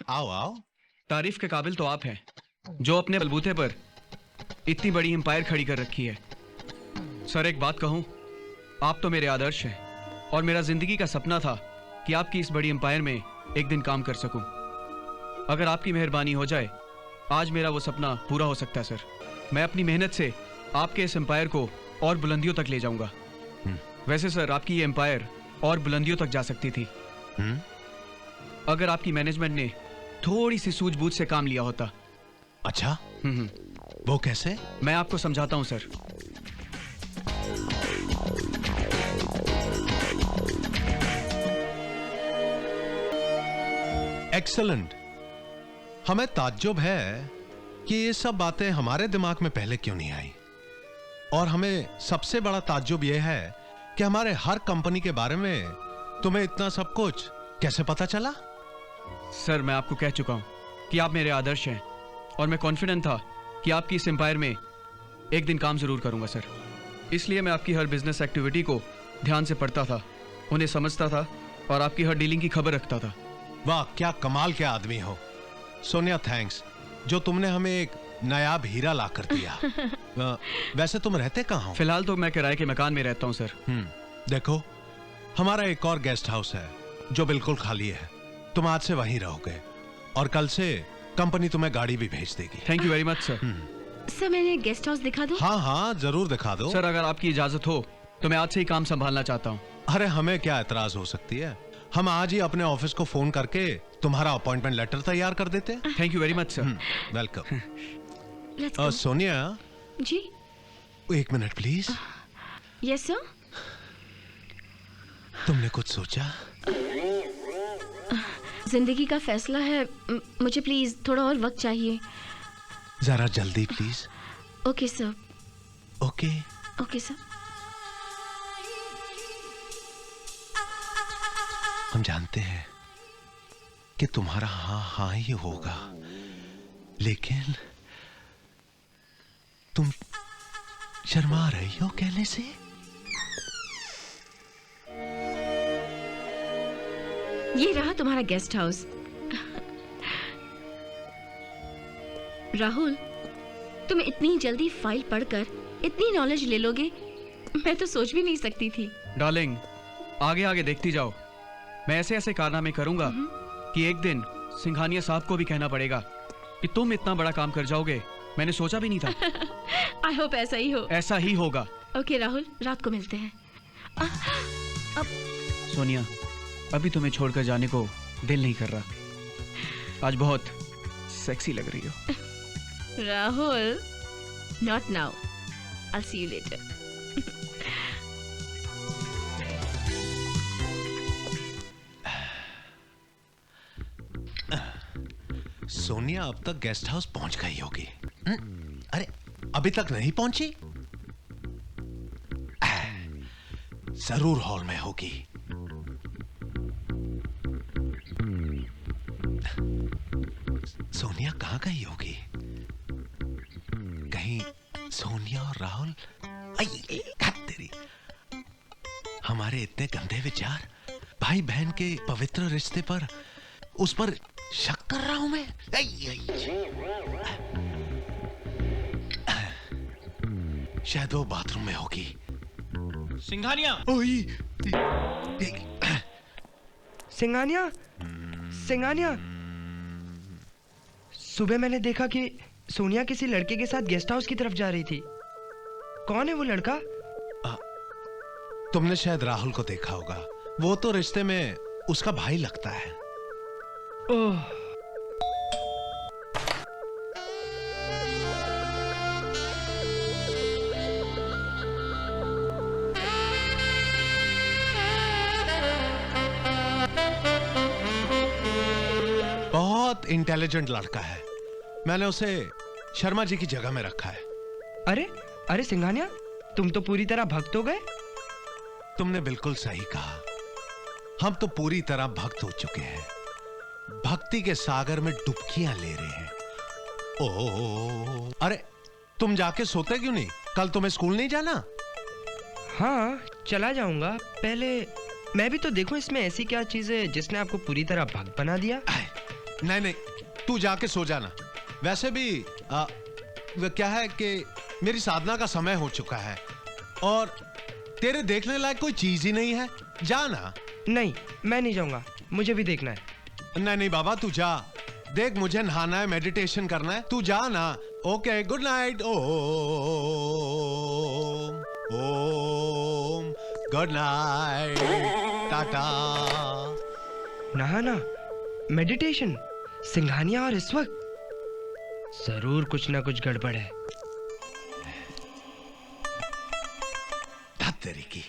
आओ आओ। तारीफ के काबिल तो आप हैं, जो अपने बलबूते पर इतनी बड़ी एम्पायर खड़ी कर रखी है। सर एक बात कहूं, आप तो मेरे आदर्श हैं और मेरा जिंदगी का सपना था कि आपकी इस बड़ी एम्पायर में एक दिन काम कर सकूं। अगर आपकी मेहरबानी हो जाए, आज मेरा वो सपना पूरा हो सकता है सर। मैं अपनी मेहनत से आपके इस एम्पायर को और बुलंदियों तक ले जाऊंगा। वैसे सर, आपकी ये एम्पायर और बुलंदियों तक जा सकती थी अगर आपकी मैनेजमेंट ने थोड़ी सी सूझबूझ से काम लिया होता। अच्छा, वो कैसे? मैं आपको समझाता हूं सर। एक्सीलेंट। हमें ताज्जुब है कि ये सब बातें हमारे दिमाग में पहले क्यों नहीं आई, और हमें सबसे बड़ा ताज्जुब यह है कि हमारे हर कंपनी के बारे में तुम्हें इतना सब कुछ कैसे पता चला? सर मैं आपको कह चुका हूं कि आप मेरे आदर्श हैं और मैं कॉन्फिडेंट था कि आपकी इस एम्पायर में एक दिन काम जरूर करूंगा सर। इसलिए मैं आपकी हर बिजनेस एक्टिविटी को ध्यान से पढ़ता था, उन्हें समझता था और आपकी हर डीलिंग की खबर रखता था। वाह, क्या कमाल के आदमी हो सोनिया। थैंक्स जो तुमने हमें एक नायाब हीरा ला कर दिया। वैसे तुम रहते कहाँ हो? फिलहाल तो मैं किराए के मकान में रहता हूँ सर। देखो, हमारा एक और गेस्ट हाउस है जो बिल्कुल खाली है। तुम आज से वहीं रहोगे और कल से कंपनी तुम्हें गाड़ी भी भेज देगी। Thank you very much sir. Sir मैंने गेस्ट हाउस दिखा दूं? हाँ हाँ जरूर दिखा दो। सर अगर आपकी इजाजत हो तो मैं आज से ही काम संभालना चाहता हूँ। अरे हमें क्या एतराज हो सकती है, हम आज ही अपने ऑफिस को फोन करके तुम्हारा अपॉइंटमेंट लेटर तैयार कर देते हैं। Thank you very much sir. Welcome. Sonia ji, एक मिनट प्लीज। Yes sir. तुमने कुछ सोचा? जिंदगी का फैसला है, मुझे प्लीज थोड़ा और वक्त चाहिए। जरा जल्दी please. Okay sir. Okay okay sir. हम जानते हैं कि तुम्हारा हाँ हाँ ही होगा, लेकिन तुम शर्मा रही हो कहने से। ये रहा तुम्हारा गेस्ट हाउस। राहुल, तुम इतनी जल्दी फाइल पढ़कर इतनी नॉलेज ले लोगे, मैं तो सोच भी नहीं सकती थी। डार्लिंग, आगे आगे देखती जाओ। मैं ऐसे ऐसे कारनामे करूंगा कि एक दिन सिंघानिया साहब को भी कहना पड़ेगा कि तुम इतना बड़ा काम कर जाओगे। मैंने सोचा भी नहीं था। आई होप ऐसा ही हो। ऐसा ही होगा। ओके राहुल, रात को मिलते हैं। सोनिया, अभी तुम्हें छोड़कर जाने को दिल नहीं कर रहा। आज बहुत सेक्सी लग रही हो। Rahul, not now. I'll see you later. Sonia अब तक गेस्ट हाउस पहुंच गई होगी। अरे अभी तक नहीं पहुंची? जरूर हॉल में होगी। सोनिया कहाँ गई होगी? कहीं सोनिया और राहुल तेरी हमारे इतने गंदे विचार, भाई बहन के पवित्र रिश्ते पर, उस पर शक कर रहा हूं मैं। शायद वो बाथरूम में होगी। सिंघानिया। सिंघानिया, सिंघानिया, सुबह मैंने देखा कि सोनिया किसी लड़के के साथ गेस्ट हाउस की तरफ जा रही थी। कौन है वो लड़का? तुमने शायद राहुल को देखा होगा। वो तो रिश्ते में उसका भाई लगता है। ओह, बहुत इंटेलिजेंट लड़का है। मैंने उसे शर्मा जी की जगह में रखा है। अरे अरे सिंघानिया, तुम तो पूरी तरह भक्त हो गए। तुमने बिल्कुल सही कहा। हम तो पूरी तरह भक्त हो चुके हैं। भक्ति के सागर में डुबकियां ले रहे हैं। ओह, अरे तुम जाके सोते क्यों नहीं? कल तुम्हें स्कूल नहीं जाना? हाँ, चला जाऊंगा। पहले मैं भी तो देखूं इसमें ऐसी क्या चीज है जिसने आपको पूरी तरह भक्त बना दिया। नहीं नहीं, तू जाके सो जाना। वैसे भी क्या है कि मेरी साधना का समय हो चुका है और तेरे देखने लायक कोई चीज ही नहीं है। जाना। नहीं, मैं नहीं जाऊंगा, मुझे भी देखना है। नहीं नहीं बाबा, तू जा। देख, मुझे नहाना है, मेडिटेशन करना है। तू जा ना। Okay, good night. Om Om, good night, tata. नहाना, मेडिटेशन, सिंघानिया और इस वक्त जरूर कुछ ना कुछ गड़बड़ है। तेरी की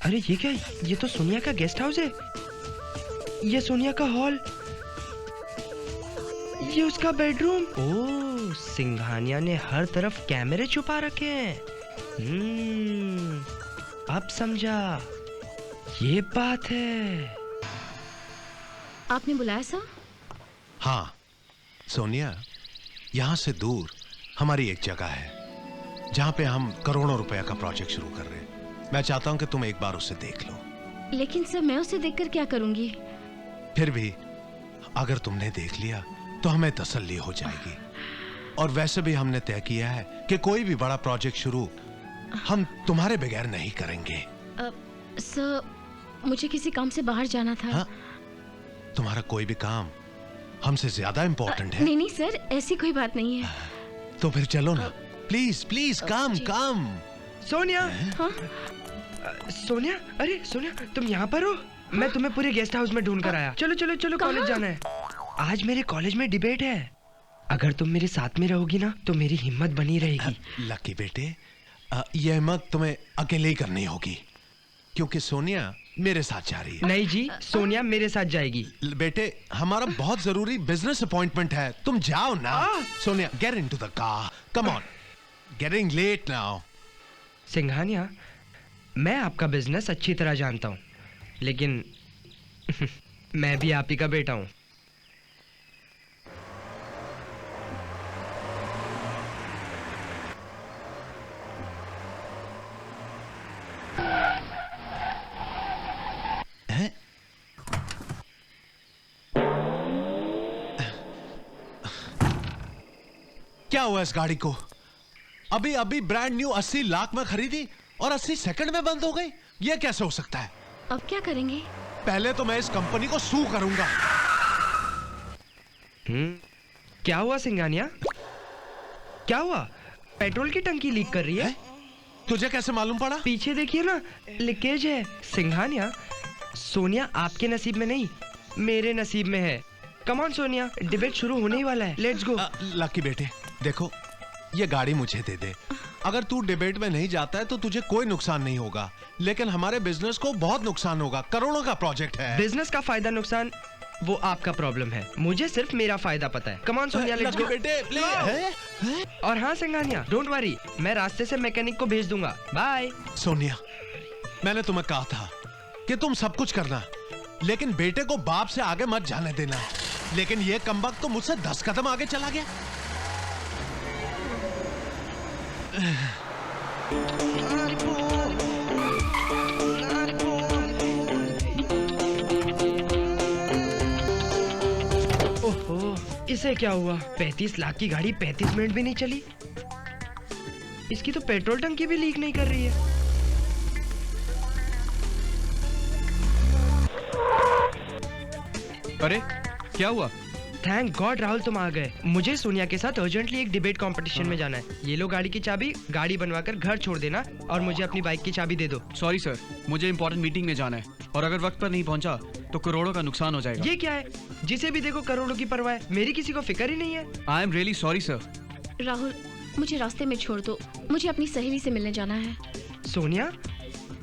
अरे ये क्या? ये तो सोनिया का गेस्ट हाउस है। ये सोनिया का हॉल, ये उसका बेडरूम। ओह, सिंघानिया ने हर तरफ कैमरे छुपा रखे हैं। अब समझा, ये बात है। आपने बुलाया सर? हाँ सोनिया, यहाँ से दूर हमारी एक जगह है जहाँ पे हम करोड़ों रुपए का प्रोजेक्ट शुरू कर रहे हैं। मैं चाहता हूँ कि तुम एक बार उसे देख लो। लेकिन सर, मैं उसे देखकर क्या करूंगी? फिर भी अगर तुमने देख लिया तो हमें तसल्ली हो जाएगी। और वैसे भी हमने तय किया है कि कोई भी बड़ा प्रोजेक्ट शुरू हम तुम्हारे बगैर नहीं करेंगे। सर, मुझे किसी काम से बाहर जाना था। हाँ? तुम्हारा कोई भी काम हमसे ज्यादा इम्पोर्टेंट है? नहीं नहीं सर, ऐसी कोई बात नहीं है। तो फिर चलो ना, प्लीज प्लीज कम कम। सोनिया। हाँ? सोनिया, अरे सोनिया, तुम यहाँ पर हो? मैं तुम्हें पूरे गेस्ट हाउस में ढूंढ कर आया। चलो चलो चलो, कॉलेज जाना है। आज मेरे कॉलेज में डिबेट है। अगर तुम मेरे साथ में रहोगी ना तो मेरी हिम्मत बनी रहेगी। लकी बेटे, ये हिम्मत तुम्हें अकेले ही करनी होगी, क्योंकि सोनिया मेरे साथ जा रही है। नहीं जी, सोनिया मेरे साथ जाएगी। बेटे, हमारा बहुत जरूरी बिजनेस अपॉइंटमेंट है, तुम जाओ ना। Sonia, get into the car, come on, getting late now. Singhania, मैं आपका बिजनेस अच्छी तरह जानता हूँ, लेकिन मैं भी आप ही का बेटा हूँ। क्या हुआ इस गाड़ी को? अभी अभी ब्रांड न्यू 80 लाख में खरीदी और 80 सेकंड में बंद हो गई। ये कैसे हो सकता है? अब क्या करेंगे? पहले तो मैं इस कंपनी को सू करूंगा। क्या हुआ सिंघानिया? क्या हुआ? पेट्रोल की टंकी लीक कर रही है? तुझे कैसे मालूम पड़ा? पीछे देखिए ना, लीकेज है। सिंघानिया, सोनिया आपके नसीब में नहीं, मेरे नसीब में है। कम ऑन सोनिया, डिबेट शुरू होने ही वाला है। Let's go. लकी बेटे, देखो, ये गाड़ी मुझे दे दे। अगर तू डिबेट में नहीं जाता है तो तुझे कोई नुकसान नहीं होगा, लेकिन हमारे बिजनेस को बहुत नुकसान होगा। करोड़ों का प्रोजेक्ट है। बिजनेस का फायदा नुकसान वो आपका प्रॉब्लम है, मुझे सिर्फ मेरा फायदा पता है। Come on Sonia, let's go बेटे, प्लीज। और हाँ सिंघानिया, डोंट वरी, मैं रास्ते से मैकेनिक को भेज दूंगा। बाय। सोनिया, मैंने तुम्हें कहा था कि तुम सब कुछ करना, लेकिन बेटे को बाप से आगे मत जाने देना। लेकिन ये कमबख्त तो मुझसे 10 कदम आगे चला गया। ओहो, इसे क्या हुआ? 35 लाख की गाड़ी 35 मिनट भी नहीं चली। इसकी तो पेट्रोल टंकी भी लीक नहीं कर रही है। अरे क्या हुआ? थैंक गॉड राहुल, तुम आ गए। मुझे सोनिया के साथ अर्जेंटली एक डिबेट कंपटीशन में जाना है। ये लो गाड़ी की चाबी, गाड़ी बनवाकर घर छोड़ देना और मुझे अपनी बाइक की चाबी दे दो। सॉरी सर, मुझे इंपॉर्टेंट मीटिंग में जाना है और अगर वक्त पर नहीं पहुंचा तो करोड़ों का नुकसान हो जाएगा। ये क्या है? जिसे भी देखो करोड़ों की परवाह है, मेरी किसी को फिक्र ही नहीं है। I am really sorry sir. Rahul, मुझे रास्ते में छोड़ दो, मुझे अपनी सहेली से मिलने जाना है। सोनिया,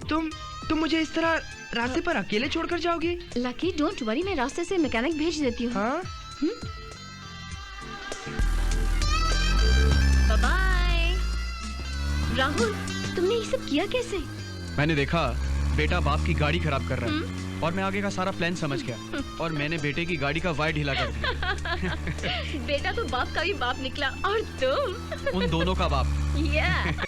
तुम मुझे इस तरह रास्ते पर अकेले छोड़कर जाओगी? लकी, डोंट वरी, मैं रास्ते से मैकेनिक भेज देती हूँ। हाँ? बाय। राहुल, तुमने ये सब किया कैसे? मैंने देखा बेटा बाप की गाड़ी खराब कर रहा है और मैं आगे का सारा प्लान समझ गया और मैंने बेटे की गाड़ी का वायर ढीला कर दिया। बेटा तो बाप का भी बाप निकला और तुम उन दोनों का बाप। yeah.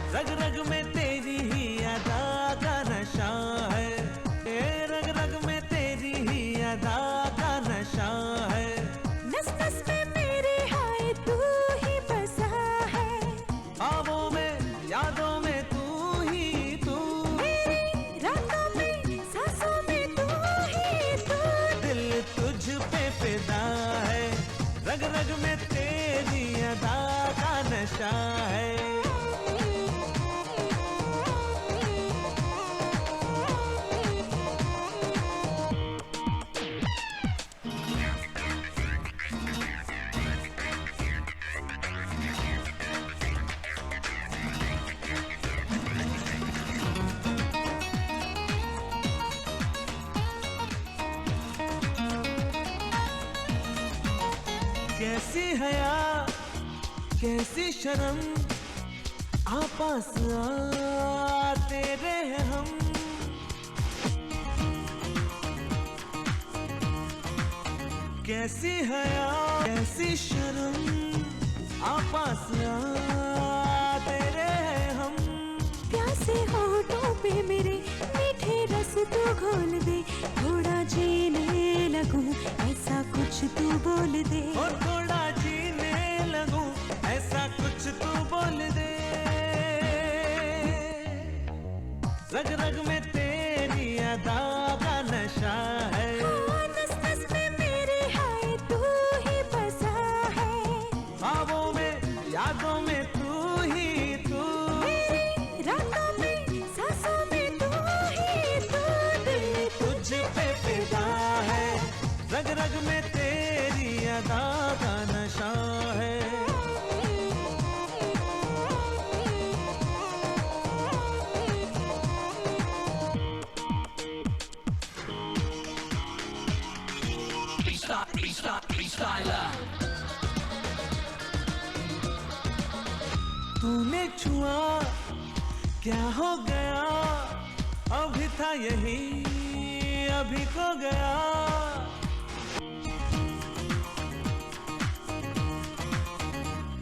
रग रग में तेरी ही अदा का नशा है, रग रग में तेरी ही अदा का नशा है। नस नस में मेरे हाय तू ही बसा है, ख्वाबों में यादों में तू ही तू, मेरी रातों में सांसों में तू ही तू। दिल तुझ पे फिदा है, रग रग में तेरी अदा का नशा है। कैसी हया कैसी शर्म, आपस आ तेरे हैं हम। कैसी हया कैसी शर्म आपस आ तेरे हैं हम। प्यासे होठों पे मेरे मीठे रस तू घोल दे, थोड़ा जीने लगूं ऐसा कुछ तू बोल दे। और थोड़ा जीने लगूं ऐसा कुछ तू बोल दे। रग रग में तेरी अदा का नशा है, नस नस में मेरे हाय तू ही बसा है। ख्वाबों में यादों में तू ही तू, मेरी रातों में सांसों में तू ही तू, दिल तुझ पे फिदा है। रग रग में तेरी अदा का नशा है। तूने छुआ क्या हो गया, अभी था यही अभी खो गया।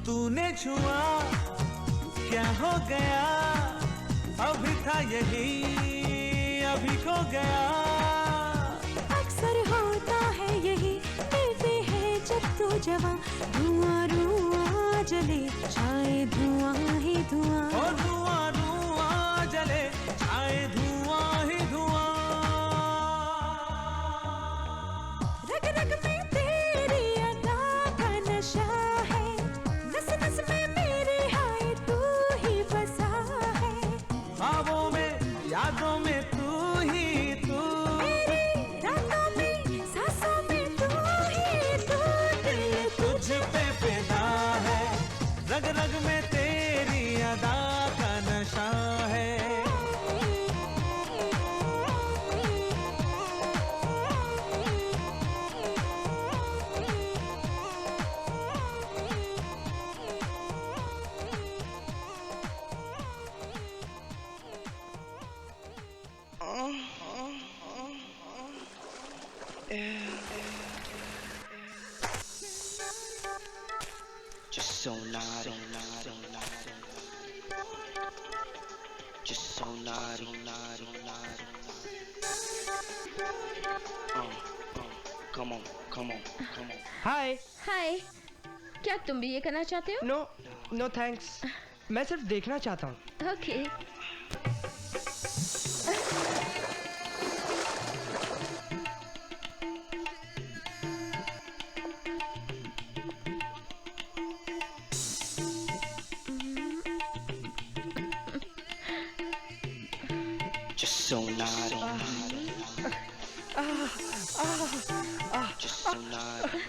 तूने छुआ क्या हो गया, अभी था यही अभी खो गया। अक्सर होता है यही, मिलते हैं जब तो जवां, धुआं धुआं जले छाए धुआं ही धुआं। और धुआं धुआं जले छाए धुआं ही धुआं। रग रग में तेरी अदा का नशा है, नस नस में मेरे हाय तू ही बसा है। ख्वाबों में यादों में तू ही तू, मेरी रातों में सांसों में तू ही तू, दिल तुझ पे फिदा है। रग रग में तेरी अदा का नशा है। Just so naughty, just so naughty, come on, come on, come on. हाय। हाय, क्या तुम भी ये करना चाहते हो? नो नो थैंक्स, मैं सिर्फ देखना चाहता हूँ। Okay. Just so naughty, just so naughty,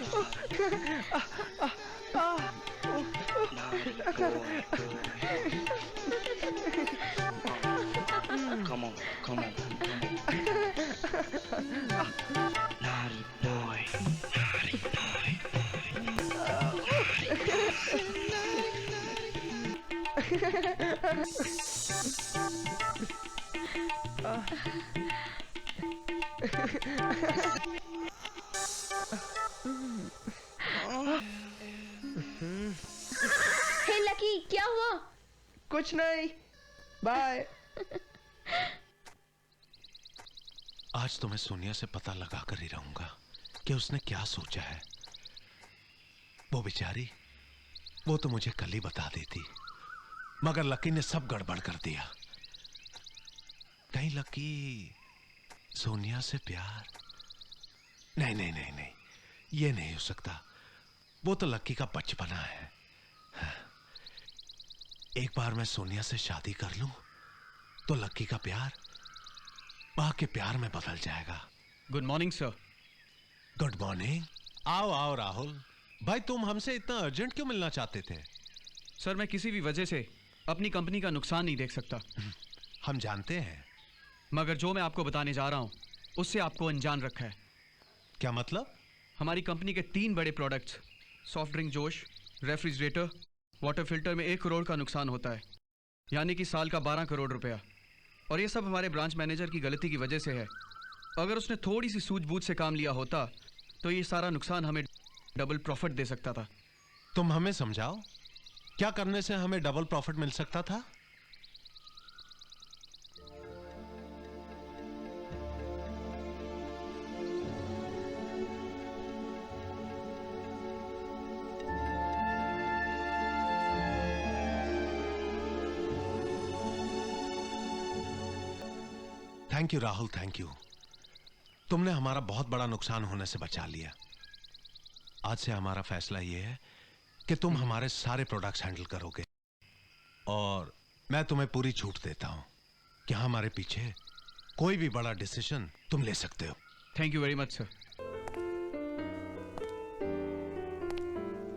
naughty boy. Come on, come on, naughty boy, naughty boy. Hey lucky, क्या हुआ? कुछ नहीं, बाय। आज तो मैं सोनिया से पता लगा कर ही रहूंगा कि उसने क्या सोचा है। वो बेचारी, वो तो मुझे कल ही बता देती, मगर लकी ने सब गड़बड़ कर दिया। कहीं लकी सोनिया से प्यार? नहीं नहीं नहीं नहीं, ये नहीं हो सकता। वो तो लकी का बचपना है। एक बार मैं सोनिया से शादी कर लूं तो लकी का प्यार मां के प्यार में बदल जाएगा। Good morning sir. Good morning. आओ आओ राहुल भाई, तुम हमसे इतना अर्जेंट क्यों मिलना चाहते थे? सर, मैं किसी भी वजह से अपनी कंपनी का नुकसान नहीं देख सकता। हम जानते हैं, मगर जो मैं आपको बताने जा रहा हूं उससे आपको अनजान रखा है। क्या मतलब? हमारी कंपनी के 3 बड़े प्रोडक्ट्स, सॉफ्ट ड्रिंक जोश, रेफ्रिजरेटर, वाटर फिल्टर में 1 करोड़ का नुकसान होता है, यानी कि साल का 12 करोड़ रुपया। और ये सब हमारे ब्रांच मैनेजर की गलती की वजह से है। अगर उसने थोड़ी सी सूझबूझ से काम लिया होता तो ये सारा नुकसान हमें डबल प्रॉफिट दे सकता था। तुम हमें समझाओ, क्या करने से हमें डबल प्रॉफिट मिल सकता था? Thank you Rahul, thank you. तुमने हमारा बहुत बड़ा नुकसान होने से बचा लिया। आज से हमारा फैसला यह है कि तुम हमारे सारे प्रोडक्ट्स हैंडल करोगे, और मैं तुम्हें पूरी छूट देता हूं कि हमारे पीछे कोई भी बड़ा डिसीजन तुम ले सकते हो। Thank you very much sir.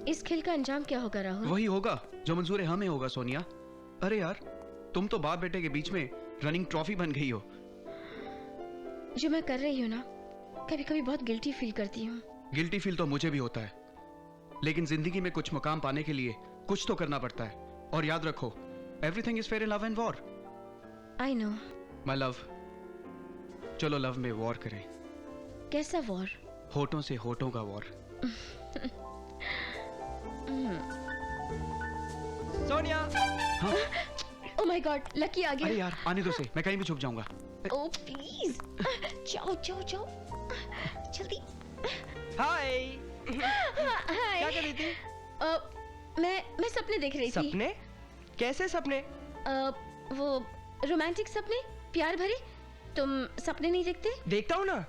इस खेल का अंजाम क्या होगा राहुल? वही होगा जो मंजूर हमें होगा सोनिया। अरे यार, तुम तो बाप बेटे के बीच में रनिंग ट्रॉफी बन गई हो। जो मैं कर रही हूँ ना, कभी कभी बहुत गिल्टी फील करती हूँ। गिल्टी फील तो मुझे भी होता है, लेकिन जिंदगी में कुछ मुकाम पाने के लिए कुछ तो करना पड़ता है। और याद रखो, everything is fair in love and war. I know my love, चलो लव में वॉर करें। कैसा वॉर? होठों से होठों का वॉर। सोनिया। हाँ? ओह माय गॉड, लकी आ गया। अरे यार, आने दो से, मैं कहीं भी छुप जाऊंगा। ओह प्लीज, जाओ जाओ जाओ जल्दी। हाय। हाय। क्या कर रही थी? मैं सपने देख रही थी। सपने? कैसे सपने? वो रोमांटिक सपने, प्यार भरे। तुम सपने नहीं देखते? देखता हूँ ना,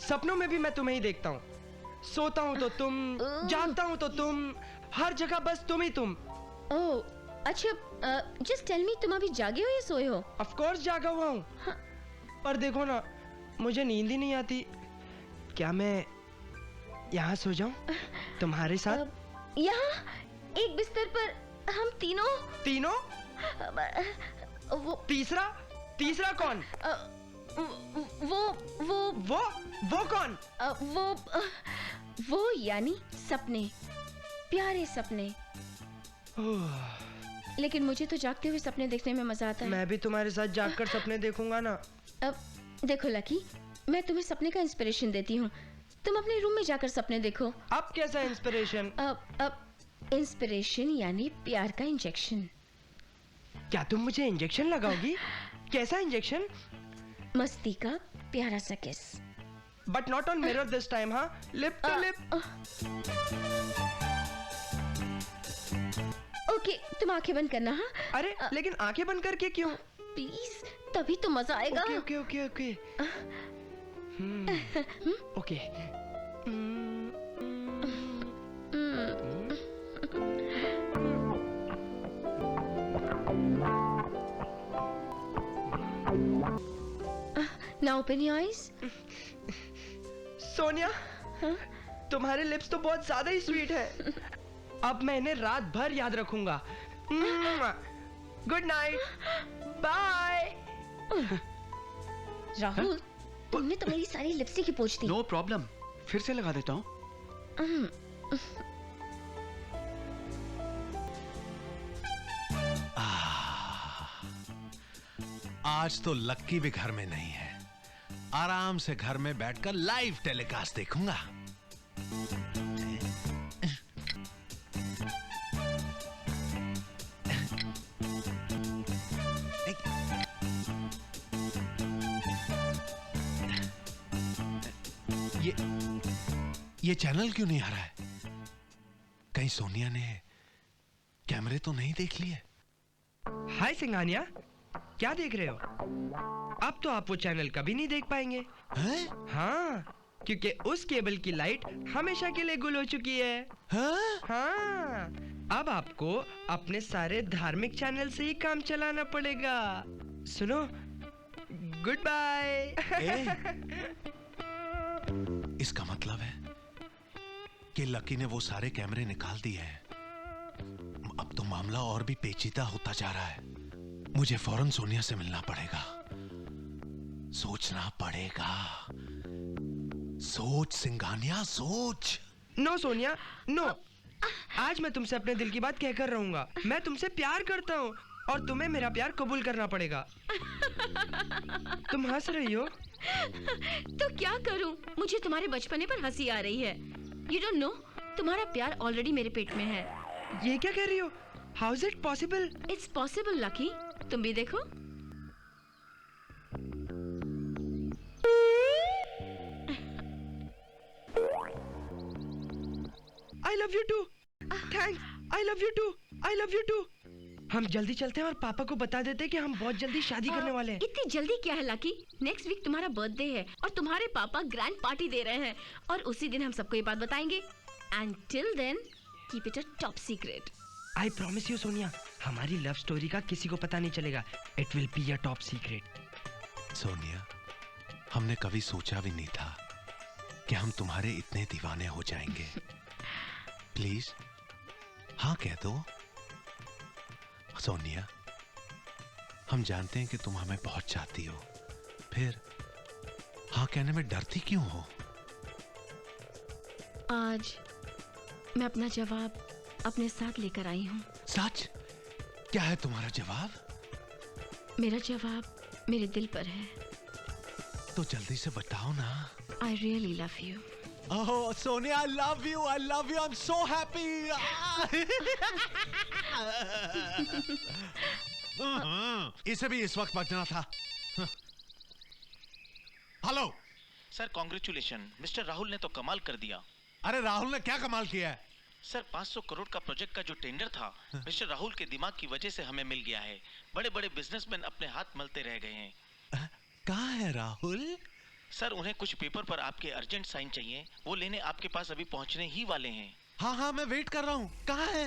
सपनों में भी मैं तुम्हें ही देखता हूँ। सोता हूँ तो तुम, जागता हूँ तो तुम, हर जगह बस तुम ही तुम। ओह अच्छा, जस्ट टेल मी, तुम अभी जागे हो या सोए हो? ऑफ कोर्स जागा हुआ हूँ। हाँ। पर देखो ना, मुझे नींद ही नहीं आती। क्या मैं यहाँ सो जाऊँ तुम्हारे साथ? यहाँ एक बिस्तर पर हम तीनों? वो तीसरा कौन? वो कौन? वो यानी सपने, प्यारे सपने। लेकिन मुझे तो जागते हुए सपने देखने में मजा आता है। मैं भी तुम्हारे साथ जागकर सपने देखूंगा ना। अब देखो लकी, मैं तुम्हें सपने का इंस्पिरेशन देती हूँ। तुम अपने रूम में जाकर सपने देखो। अब कैसा इंस्पिरेशन? अब इंस्पिरेशन यानी प्यार का इंजेक्शन। क्या तुम मुझे इंजेक्शन लगाओगी? कैसा इंजेक्शन? मस्ती का प्यारा सा kiss. But not on mirror this time, हाँ? Lip to lip. ओके, तुम आंखें बंद करना। हाँ? अरे लेकिन आंखें बंद करके क्यों? प्लीज, तभी तो मजा आएगा। Okay okay okay okay. Okay. Now open your eyes. Sonia, तुम्हारे लिप्स तो बहुत ज्यादा ही स्वीट है। अब मैं इन्हें रात भर याद रखूंगा। Good night, bye. राहुल, तुमने तो मेरी सारी लिपस्टिक ही पोंछ दी। नो प्रॉब्लम, फिर से लगा देता हूँ। आज तो लक्की भी घर में नहीं है। आराम से घर में बैठकर लाइव टेलीकास्ट देखूंगा। ये चैनल क्यों नहीं आ रहा है? कहीं सोनिया ने कैमरे तो नहीं देख लिए? हाय सिंघानिया, क्या देख रहे हो? अब तो आप वो चैनल कभी नहीं देख पाएंगे। हैं? हाँ, क्योंकि उस केबल की लाइट हमेशा के लिए गुल हो चुकी है। हाँ? हाँ, अब आपको अपने सारे धार्मिक चैनल से ही काम चलाना पड़ेगा। सुनो, गुड बाय। इसका मतलब है कि लकी ने वो सारे कैमरे निकाल दिए हैं। अब तो मामला और भी पेचीदा होता जा रहा है। मुझे फौरन सोनिया से मिलना पड़ेगा, सोचना पड़ेगा। सोच सिंघानिया, सोच। No Sonia, no. आज मैं तुमसे अपने दिल की बात कहकर रहूंगा। मैं तुमसे प्यार करता हूँ। और तुम्हें मेरा प्यार कबूल करना पड़ेगा। तुम हंस रही हो? तो क्या करूं? मुझे तुम्हारे बचपने पर हंसी आ रही है। यू डोंट नो, तुम्हारा प्यार ऑलरेडी मेरे पेट में है। ये क्या कह रही हो? How is it possible? It's possible lucky, तुम भी देखो। I love you too. Thanks. I love you too. I love you too. हम जल्दी चलते हैं और पापा को बता देते हैं कि हम बहुत जल्दी शादी करने वाले हैं। इतनी जल्दी क्या है लकी? नेक्स्ट वीक तुम्हारा बर्थडे है और तुम्हारे पापा ग्रैंड पार्टी दे रहे हैं और उसी दिन हम सबको ये बात बताएंगे। And till then keep it a top secret. I promise you Sonia, हमारी लव स्टोरी का किसी को पता नहीं चलेगा। It will be a top secret. Sonia, हमने कभी सोचा भी नहीं था कि हम तुम्हारे इतने दीवाने हो जाएंगे। प्लीज हाँ कह दो। सोनिया, हम जानते हैं कि तुम हमें बहुत चाहती हो, फिर हाँ कहने में डरती क्यों हो? आज मैं अपना जवाब अपने साथ लेकर आई हूँ। सच? क्या है तुम्हारा जवाब? मेरा जवाब मेरे दिल पर है। तो जल्दी से बताओ ना। I really love you. Oh, Sonia, I love you. I love you. I'm so happy. इसे भी इस वक्त बचना था। Hello sir, congratulation, mister Rahul ने तो कमाल कर दिया। अरे राहुल ने क्या कमाल किया है? सर, 500 करोड़ का प्रोजेक्ट का जो टेंडर था, मिस्टर राहुल के दिमाग की वजह से हमें मिल गया है। बड़े बड़े बिजनेसमैन अपने हाथ मलते रह गए हैं। कहाँ है राहुल? सर, उन्हें कुछ पेपर पर आपके अर्जेंट साइन चाहिए, वो लेने आपके पास अभी पहुंचने ही वाले हैं। हाँ हाँ, मैं वेट कर रहा हूँ। कहाँ है?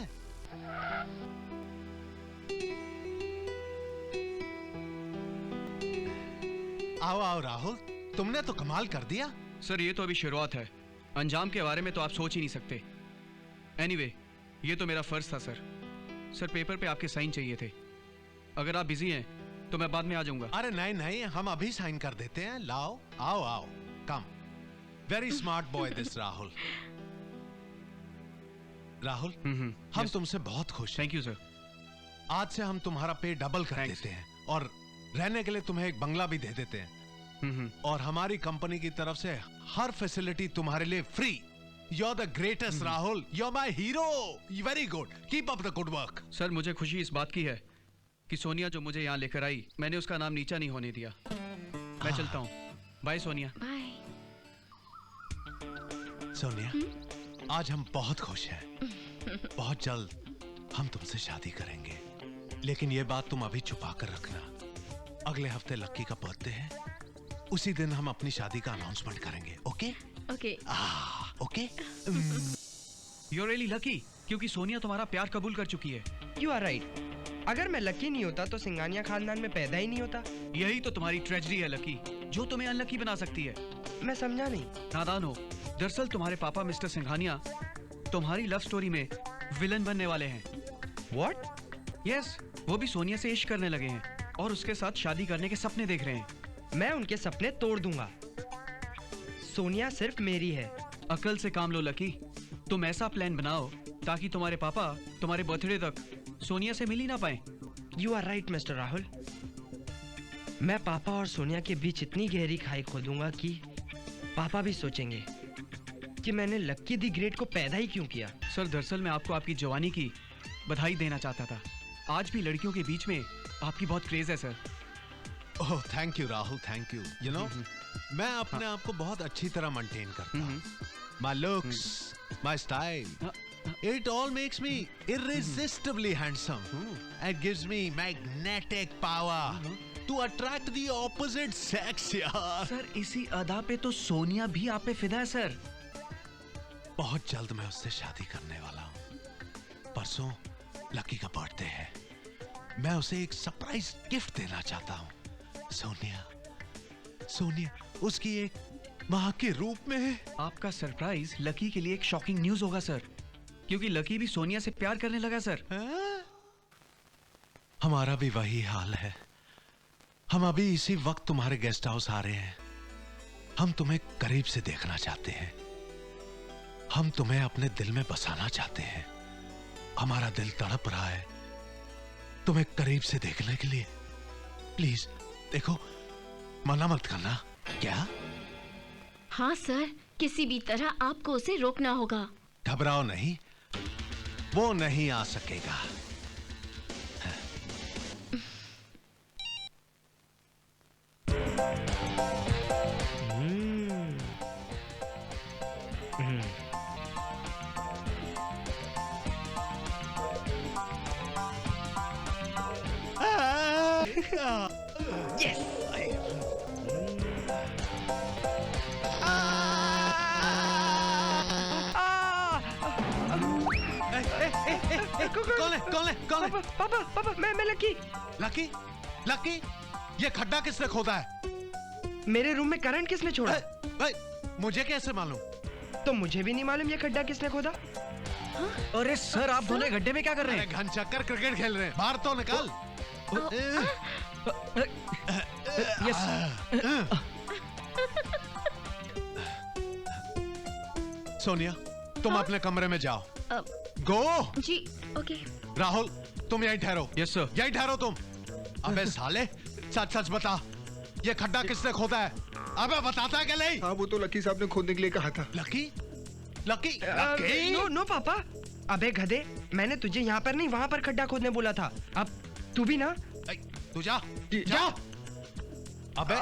आओ आओ राहुल, तुमने तो कमाल कर दिया। सर, ये तो अभी शुरुआत है, अंजाम के बारे में तो आप सोच ही नहीं सकते। एनीवे, ये तो मेरा फर्ज था सर। सर, पेपर पे आपके साइन चाहिए थे। अगर आप बिजी हैं तो मैं बाद में आ जाऊंगा। अरे नहीं नहीं, हम अभी साइन कर देते हैं। लाओ, आओ आओ, come. Very smart boy this Rahul. Rahul, हम तुमसे बहुत खुश हैं। Thank you sir. आज से हम तुम्हारा पे डबल कर देते हैं और रहने के लिए तुम्हें एक बंगला भी दे देते हैं। और हमारी कंपनी की तरफ से हर फैसिलिटी तुम्हारे लिए free. You're the greatest, Rahul. You're my hero. Very good. Keep up the good work. Sir, मुझे खुशी इस बात की है कि सोनिया जो मुझे यहाँ लेकर आई, मैंने उसका नाम नीचा नहीं होने दिया। मैं चलता हूँ। बाय सोनिया। बाय। सोनिया, आज हम बहुत खुश हैं। बहुत जल्द हम तुमसे शादी करेंगे, लेकिन ये बात तुम अभी छुपा कर रखना। अगले हफ्ते लक्की का बर्थडे है, उसी दिन हम अपनी शादी का अनाउंसमेंट करेंगे। Okay? Okay. Okay. You're really lucky, क्योंकि सोनिया तुम्हारा प्यार कबूल कर चुकी है। You are right. अगर मैं लकी नहीं होता तो सिंघानिया खानदान में पैदा ही नहीं होता। यही तो तुम्हारी ट्रेजेडी है लकी, जो तुम्हें अनलकी बना सकती है। मैं समझा नहीं। नादान हो। दरअसल तुम्हारे पापा मिस्टर सिंघानिया तुम्हारी लव स्टोरी में विलन बनने वाले हैं। What? यस, वो भी सोनिया से इश्क करने लगे हैं और उसके साथ शादी करने के सपने देख रहे हैं। मैं उनके सपने तोड़ दूंगा। सोनिया सिर्फ मेरी है। अकल से काम लो लकी। तुम ऐसा प्लान बनाओ ताकि तुम्हारे पापा तुम्हारे बर्थडे तक सोनिया से मिल ही ना पाए। You are right mister Rahul. मैं पापा और सोनिया के बीच इतनी गहरी खाई खोदूंगा कि पापा भी सोचेंगे कि मैंने लक्की दी ग्रेट को पैदा ही क्यों किया। सर, दरअसल मैं आपको आपकी जवानी की बधाई देना चाहता था। आज भी लड़कियों के बीच में आपकी बहुत क्रेज है sir. Oh, thank you Rahul, thank you. You know, मैं अपने आप को बहुत अच्छी तरह मेंटेन करता हूँ। My looks, my style, it all makes me irresistibly handsome. It gives me magnetic power to attract the opposite sex, यार। सर, इसी अदा पे तो सोनिया भी आप पे फिदा है सर। बहुत जल्द मैं उससे शादी करने वाला हूँ। परसों लकी का बर्थडे है, मैं उसे एक सरप्राइज गिफ्ट देना चाहता हूँ। सोनिया, सोनिया उसकी एक माँ के रूप में। आपका सरप्राइज लकी के लिए एक शॉकिंग न्यूज होगा सर, क्योंकि लकी भी सोनिया से प्यार करने लगा सर। हमारा भी वही हाल है। हम अभी इसी वक्त तुम्हारे गेस्ट हाउस आ रहे हैं। हम तुम्हें करीब से देखना चाहते हैं। हम तुम्हें अपने दिल में बसाना चाहते हैं। हमारा दिल तड़प रहा है तुम्हें करीब से देखने के लिए। प्लीज देखो, मना मत करना। क्या? हाँ सर, किसी भी तरह आपको उसे रोकना होगा। घबराओ नहीं, वो नहीं आ सकेगा। कौन है? पापा, मैं लकी। लकी, ये खड्डा किसने खोदा है? मेरे रूम में करंट किसने छोड़ा? मुझे कैसे मालूम? तो मुझे भी नहीं मालूम ये खड्डा किसने खोदा। अरे सर, आप दोनों गड्ढे में क्या कर रहे हैं? घन चक्कर क्रिकेट खेल रहे हैं। बाहर तो निकाल। सोनिया, तुम अपने कमरे में जाओ। गो। जी ओके। राहुल, तुम यहीं ठहरो। Yes sir. यहीं ठहरो तुम। अबे साले, सच सच बता, ये खड्डा किसने खोदा है? अबे बताता है क्या नहीं? हाँ, वो तो लकी साहब ने खोदने के लिए कहा था। लकी? नो पापा। अबे गधे, मैंने तुझे यहाँ पर नहीं वहाँ पर खड्डा खोदने बोला था। अब तू भी ना। तू जा। अबे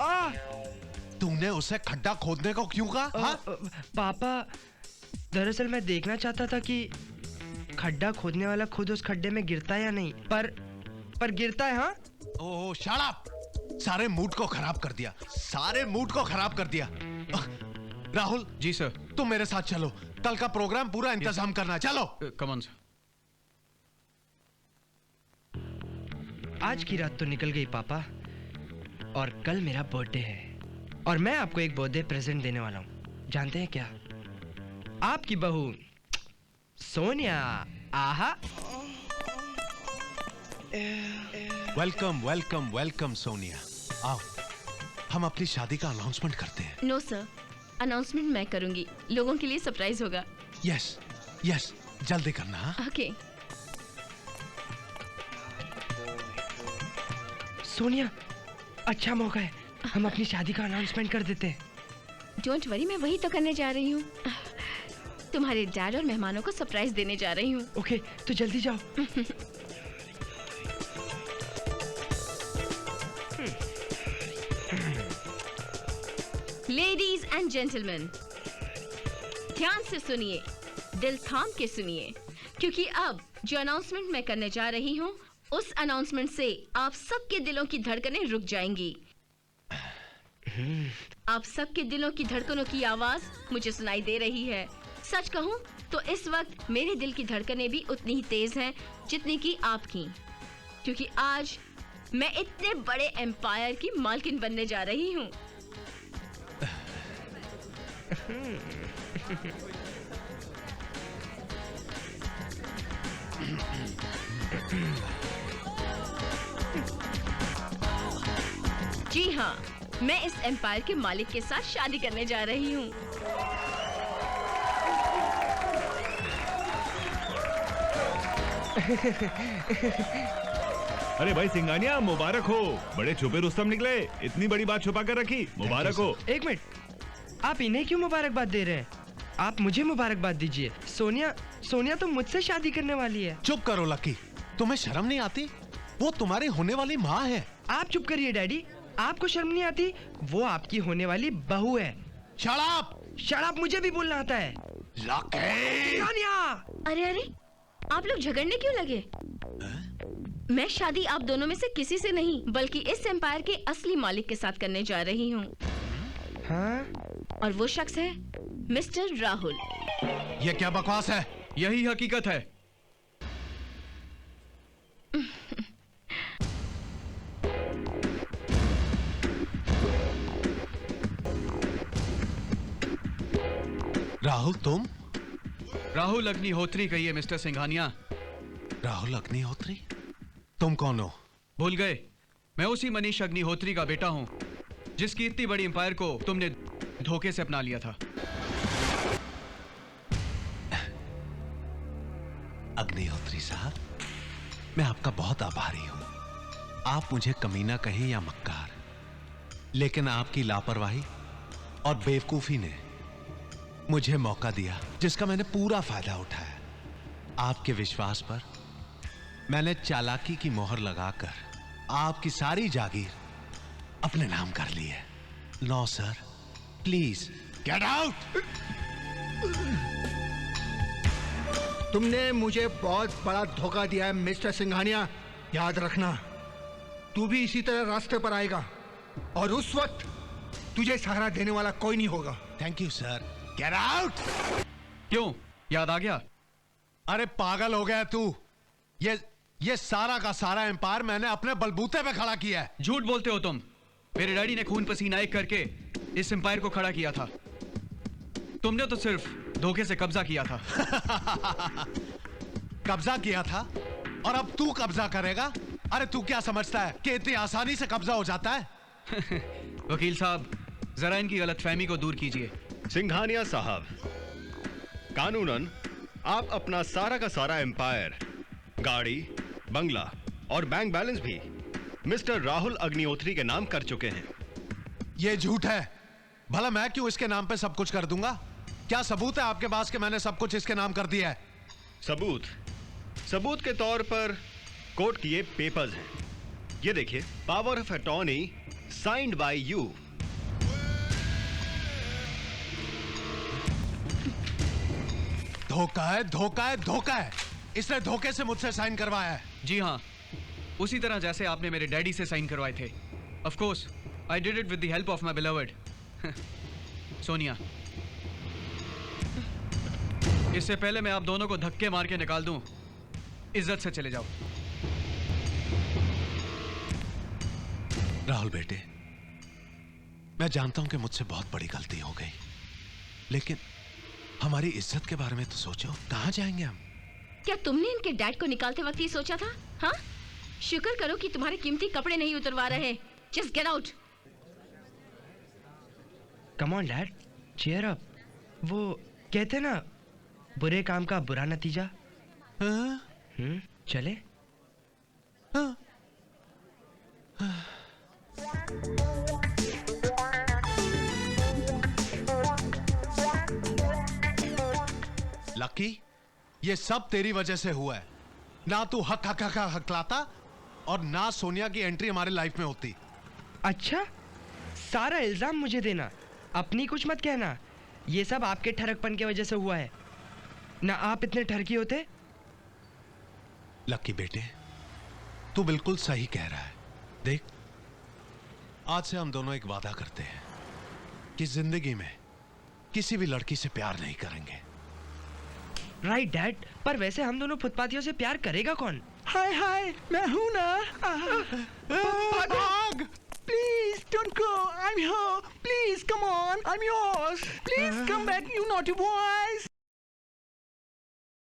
तूने उसे खड्डा खोदने को क्यों कहा? पापा, दरअसल मैं देखना चाहता था कि खड्डा खोदने वाला खुद उस खड्डे में गिरता है या नहीं। पर गिरता है। हाँ। ओह शट अप! सारे मूड को खराब कर दिया। राहुल जी सर। तुम मेरे साथ चलो, कल का प्रोग्राम पूरा इंतजाम करना। चलो। Come on sir. आज की रात तो निकल गई पापा, और कल मेरा बर्थडे है, और मैं आपको एक बर्थडे प्रेजेंट देने वाला हूँ। जानते हैं क्या? आपकी बहू सोनिया। आहा। वेलकम सोनिया। आओ, हम अपनी शादी का अनाउंसमेंट करते हैं। नो सर, अनाउंसमेंट मैं करूंगी। लोगों के लिए सरप्राइज होगा। यस, जल्दी करना। ओके। सोनिया, अच्छा मौका है, हम अपनी शादी का अनाउंसमेंट कर देते हैं। डोंट वरी, मैं वही तो करने जा रही हूँ। तुम्हारे डैड और मेहमानों को सरप्राइज देने जा रही हूँ। ओके, तो जल्दी जाओ। लेडीज एंड जेंटलमैन, ध्यान से सुनिए, दिल थाम के सुनिए, क्योंकि अब जो अनाउंसमेंट मैं करने जा रही हूँ, उस अनाउंसमेंट से आप सबके दिलों की धड़कनें रुक जाएंगी। आप सबके दिलों की धड़कनों की आवाज मुझे सुनाई दे रही है। सच कहूँ तो इस वक्त मेरे दिल की धड़कनें भी उतनी ही तेज हैं जितनी कि आपकी, क्योंकि आज मैं इतने बड़े एम्पायर की मालकिन बनने जा रही हूँ। जी हाँ, मैं इस एम्पायर के मालिक के साथ शादी करने जा रही हूँ। अरे भाई सिंघानिया, मुबारक हो। बड़े छुपे रुस्तम निकले, इतनी बड़ी बात छुपा कर रखी। मुबारक हो। एक मिनट, आप इन्हें क्यों मुबारकबाद दे रहे हैं? आप मुझे मुबारकबाद दीजिए। सोनिया तो मुझसे शादी करने वाली है। चुप करो लकी, तुम्हें शर्म नहीं आती? वो तुम्हारी होने वाली माँ है। आप चुप करिए डैडी, आपको शर्म नहीं आती? वो आपकी होने वाली बहू है। शराब मुझे भी बोलना आता है। अरे आप लोग झगड़ने क्यों लगे? मैं शादी आप दोनों में से किसी से नहीं, बल्कि इस एम्पायर के असली मालिक के साथ करने जा रही हूँ। हाँ? और वो शख्स है मिस्टर राहुल। ये क्या बकवास है? यही हकीकत है। राहुल, तुम? राहुल अग्निहोत्री कहिए मिस्टर सिंघानिया। राहुल अग्निहोत्री? तुम कौन हो? भूल गए? मैं उसी मनीष अग्निहोत्री का बेटा हूं जिसकी इतनी बड़ी एम्पायर को तुमने धोखे से अपना लिया था। अग्निहोत्री साहब, मैं आपका बहुत आभारी हूं। आप मुझे कमीना कहें या मक्कार, लेकिन आपकी लापरवाही और बेवकूफी ने मुझे मौका दिया जिसका मैंने पूरा फायदा उठाया। आपके विश्वास पर मैंने चालाकी की मोहर लगाकर आपकी सारी जागीर अपने नाम कर ली है। No sir, please get out. तुमने मुझे बहुत बड़ा धोखा दिया है मिस्टर सिंघानिया, याद रखना। तू भी इसी तरह रास्ते पर आएगा और उस वक्त तुझे सहारा देने वाला कोई नहीं होगा। Thank you sir, get out. क्यों, याद आ गया? अरे पागल हो गया तू? ये सारा का सारा एम्पायर मैंने अपने बलबूते पे खड़ा किया है। झूठ बोलते हो तुम। मेरे डैडी ने खून पसीना एक करके इस एम्पायर को खड़ा किया था। तुमने तो सिर्फ धोखे से कब्जा किया था। कब्जा किया था और अब तू कब्जा करेगा? अरे तू क्या समझता है कि इतनी आसानी से कब्जा हो जाता है? वकील साहब, जरा इनकी गलतफहमी को दूर कीजिए। सिंघानिया साहब, कानूनन आप अपना सारा का सारा एम्पायर, गाड़ी, बंगला और बैंक बैलेंस भी मिस्टर राहुल अग्निहोत्री के नाम कर चुके हैं। यह झूठ है। भला मैं क्यों इसके नाम पे सब कुछ कर दूंगा? क्या सबूत है आपके पास कि मैंने सब कुछ इसके नाम कर दिया है? सबूत के तौर पर कोर्ट की ये पेपर्स हैं। ये देखिए, power of attorney signed by you. धोखा है, धोखा है, धोखा है। इसने धोखे से मुझसे साइन करवाया है। जी हाँ, उसी तरह जैसे आपने मेरे डैडी से साइन करवाए थे। Of course I did it with the help of my beloved Sonia. इससे पहले मैं आप दोनों को धक्के मार के निकाल दूं, इज्जत से चले जाओ। राहुल बेटे, मैं जानता हूं कि मुझसे बहुत बड़ी गलती हो गई, लेकिन हमारी इज्जत के बारे में तो सोचो। कहां जाएंगे हम? क्या तुमने इनके डैड को निकालते वक्त ये सोचा था? हाँ, शुक्र करो कि तुम्हारे कीमती कपड़े नहीं उतरवा रहे। Just get out. Come on dad, cheer up. वो कहते ना, बुरे काम का बुरा नतीजा। चले? लकी, ये सब तेरी वजह से हुआ है। ना तू हक हक हक हकलाता और ना सोनिया की एंट्री हमारे लाइफ में होती। अच्छा, सारा इल्जाम मुझे देना, अपनी कुछ मत कहना। ये सब आपके ठरकपन की वजह से हुआ है, ना आप इतने ठरकी होते। लकी बेटे, तू बिल्कुल सही कह रहा है। देख, आज से हम दोनों एक वादा करते हैं कि जिंदगी में किसी भी लड़की से प्यार नहीं करेंगे। राइट डैड, पर वैसे हम दोनों फुटपाथियों से प्यार करेगा कौन? हाय हाय, मैं हूं ना। भाग! Please don't go. I'm here. Please come on. I'm yours. Please come back, you naughty boys.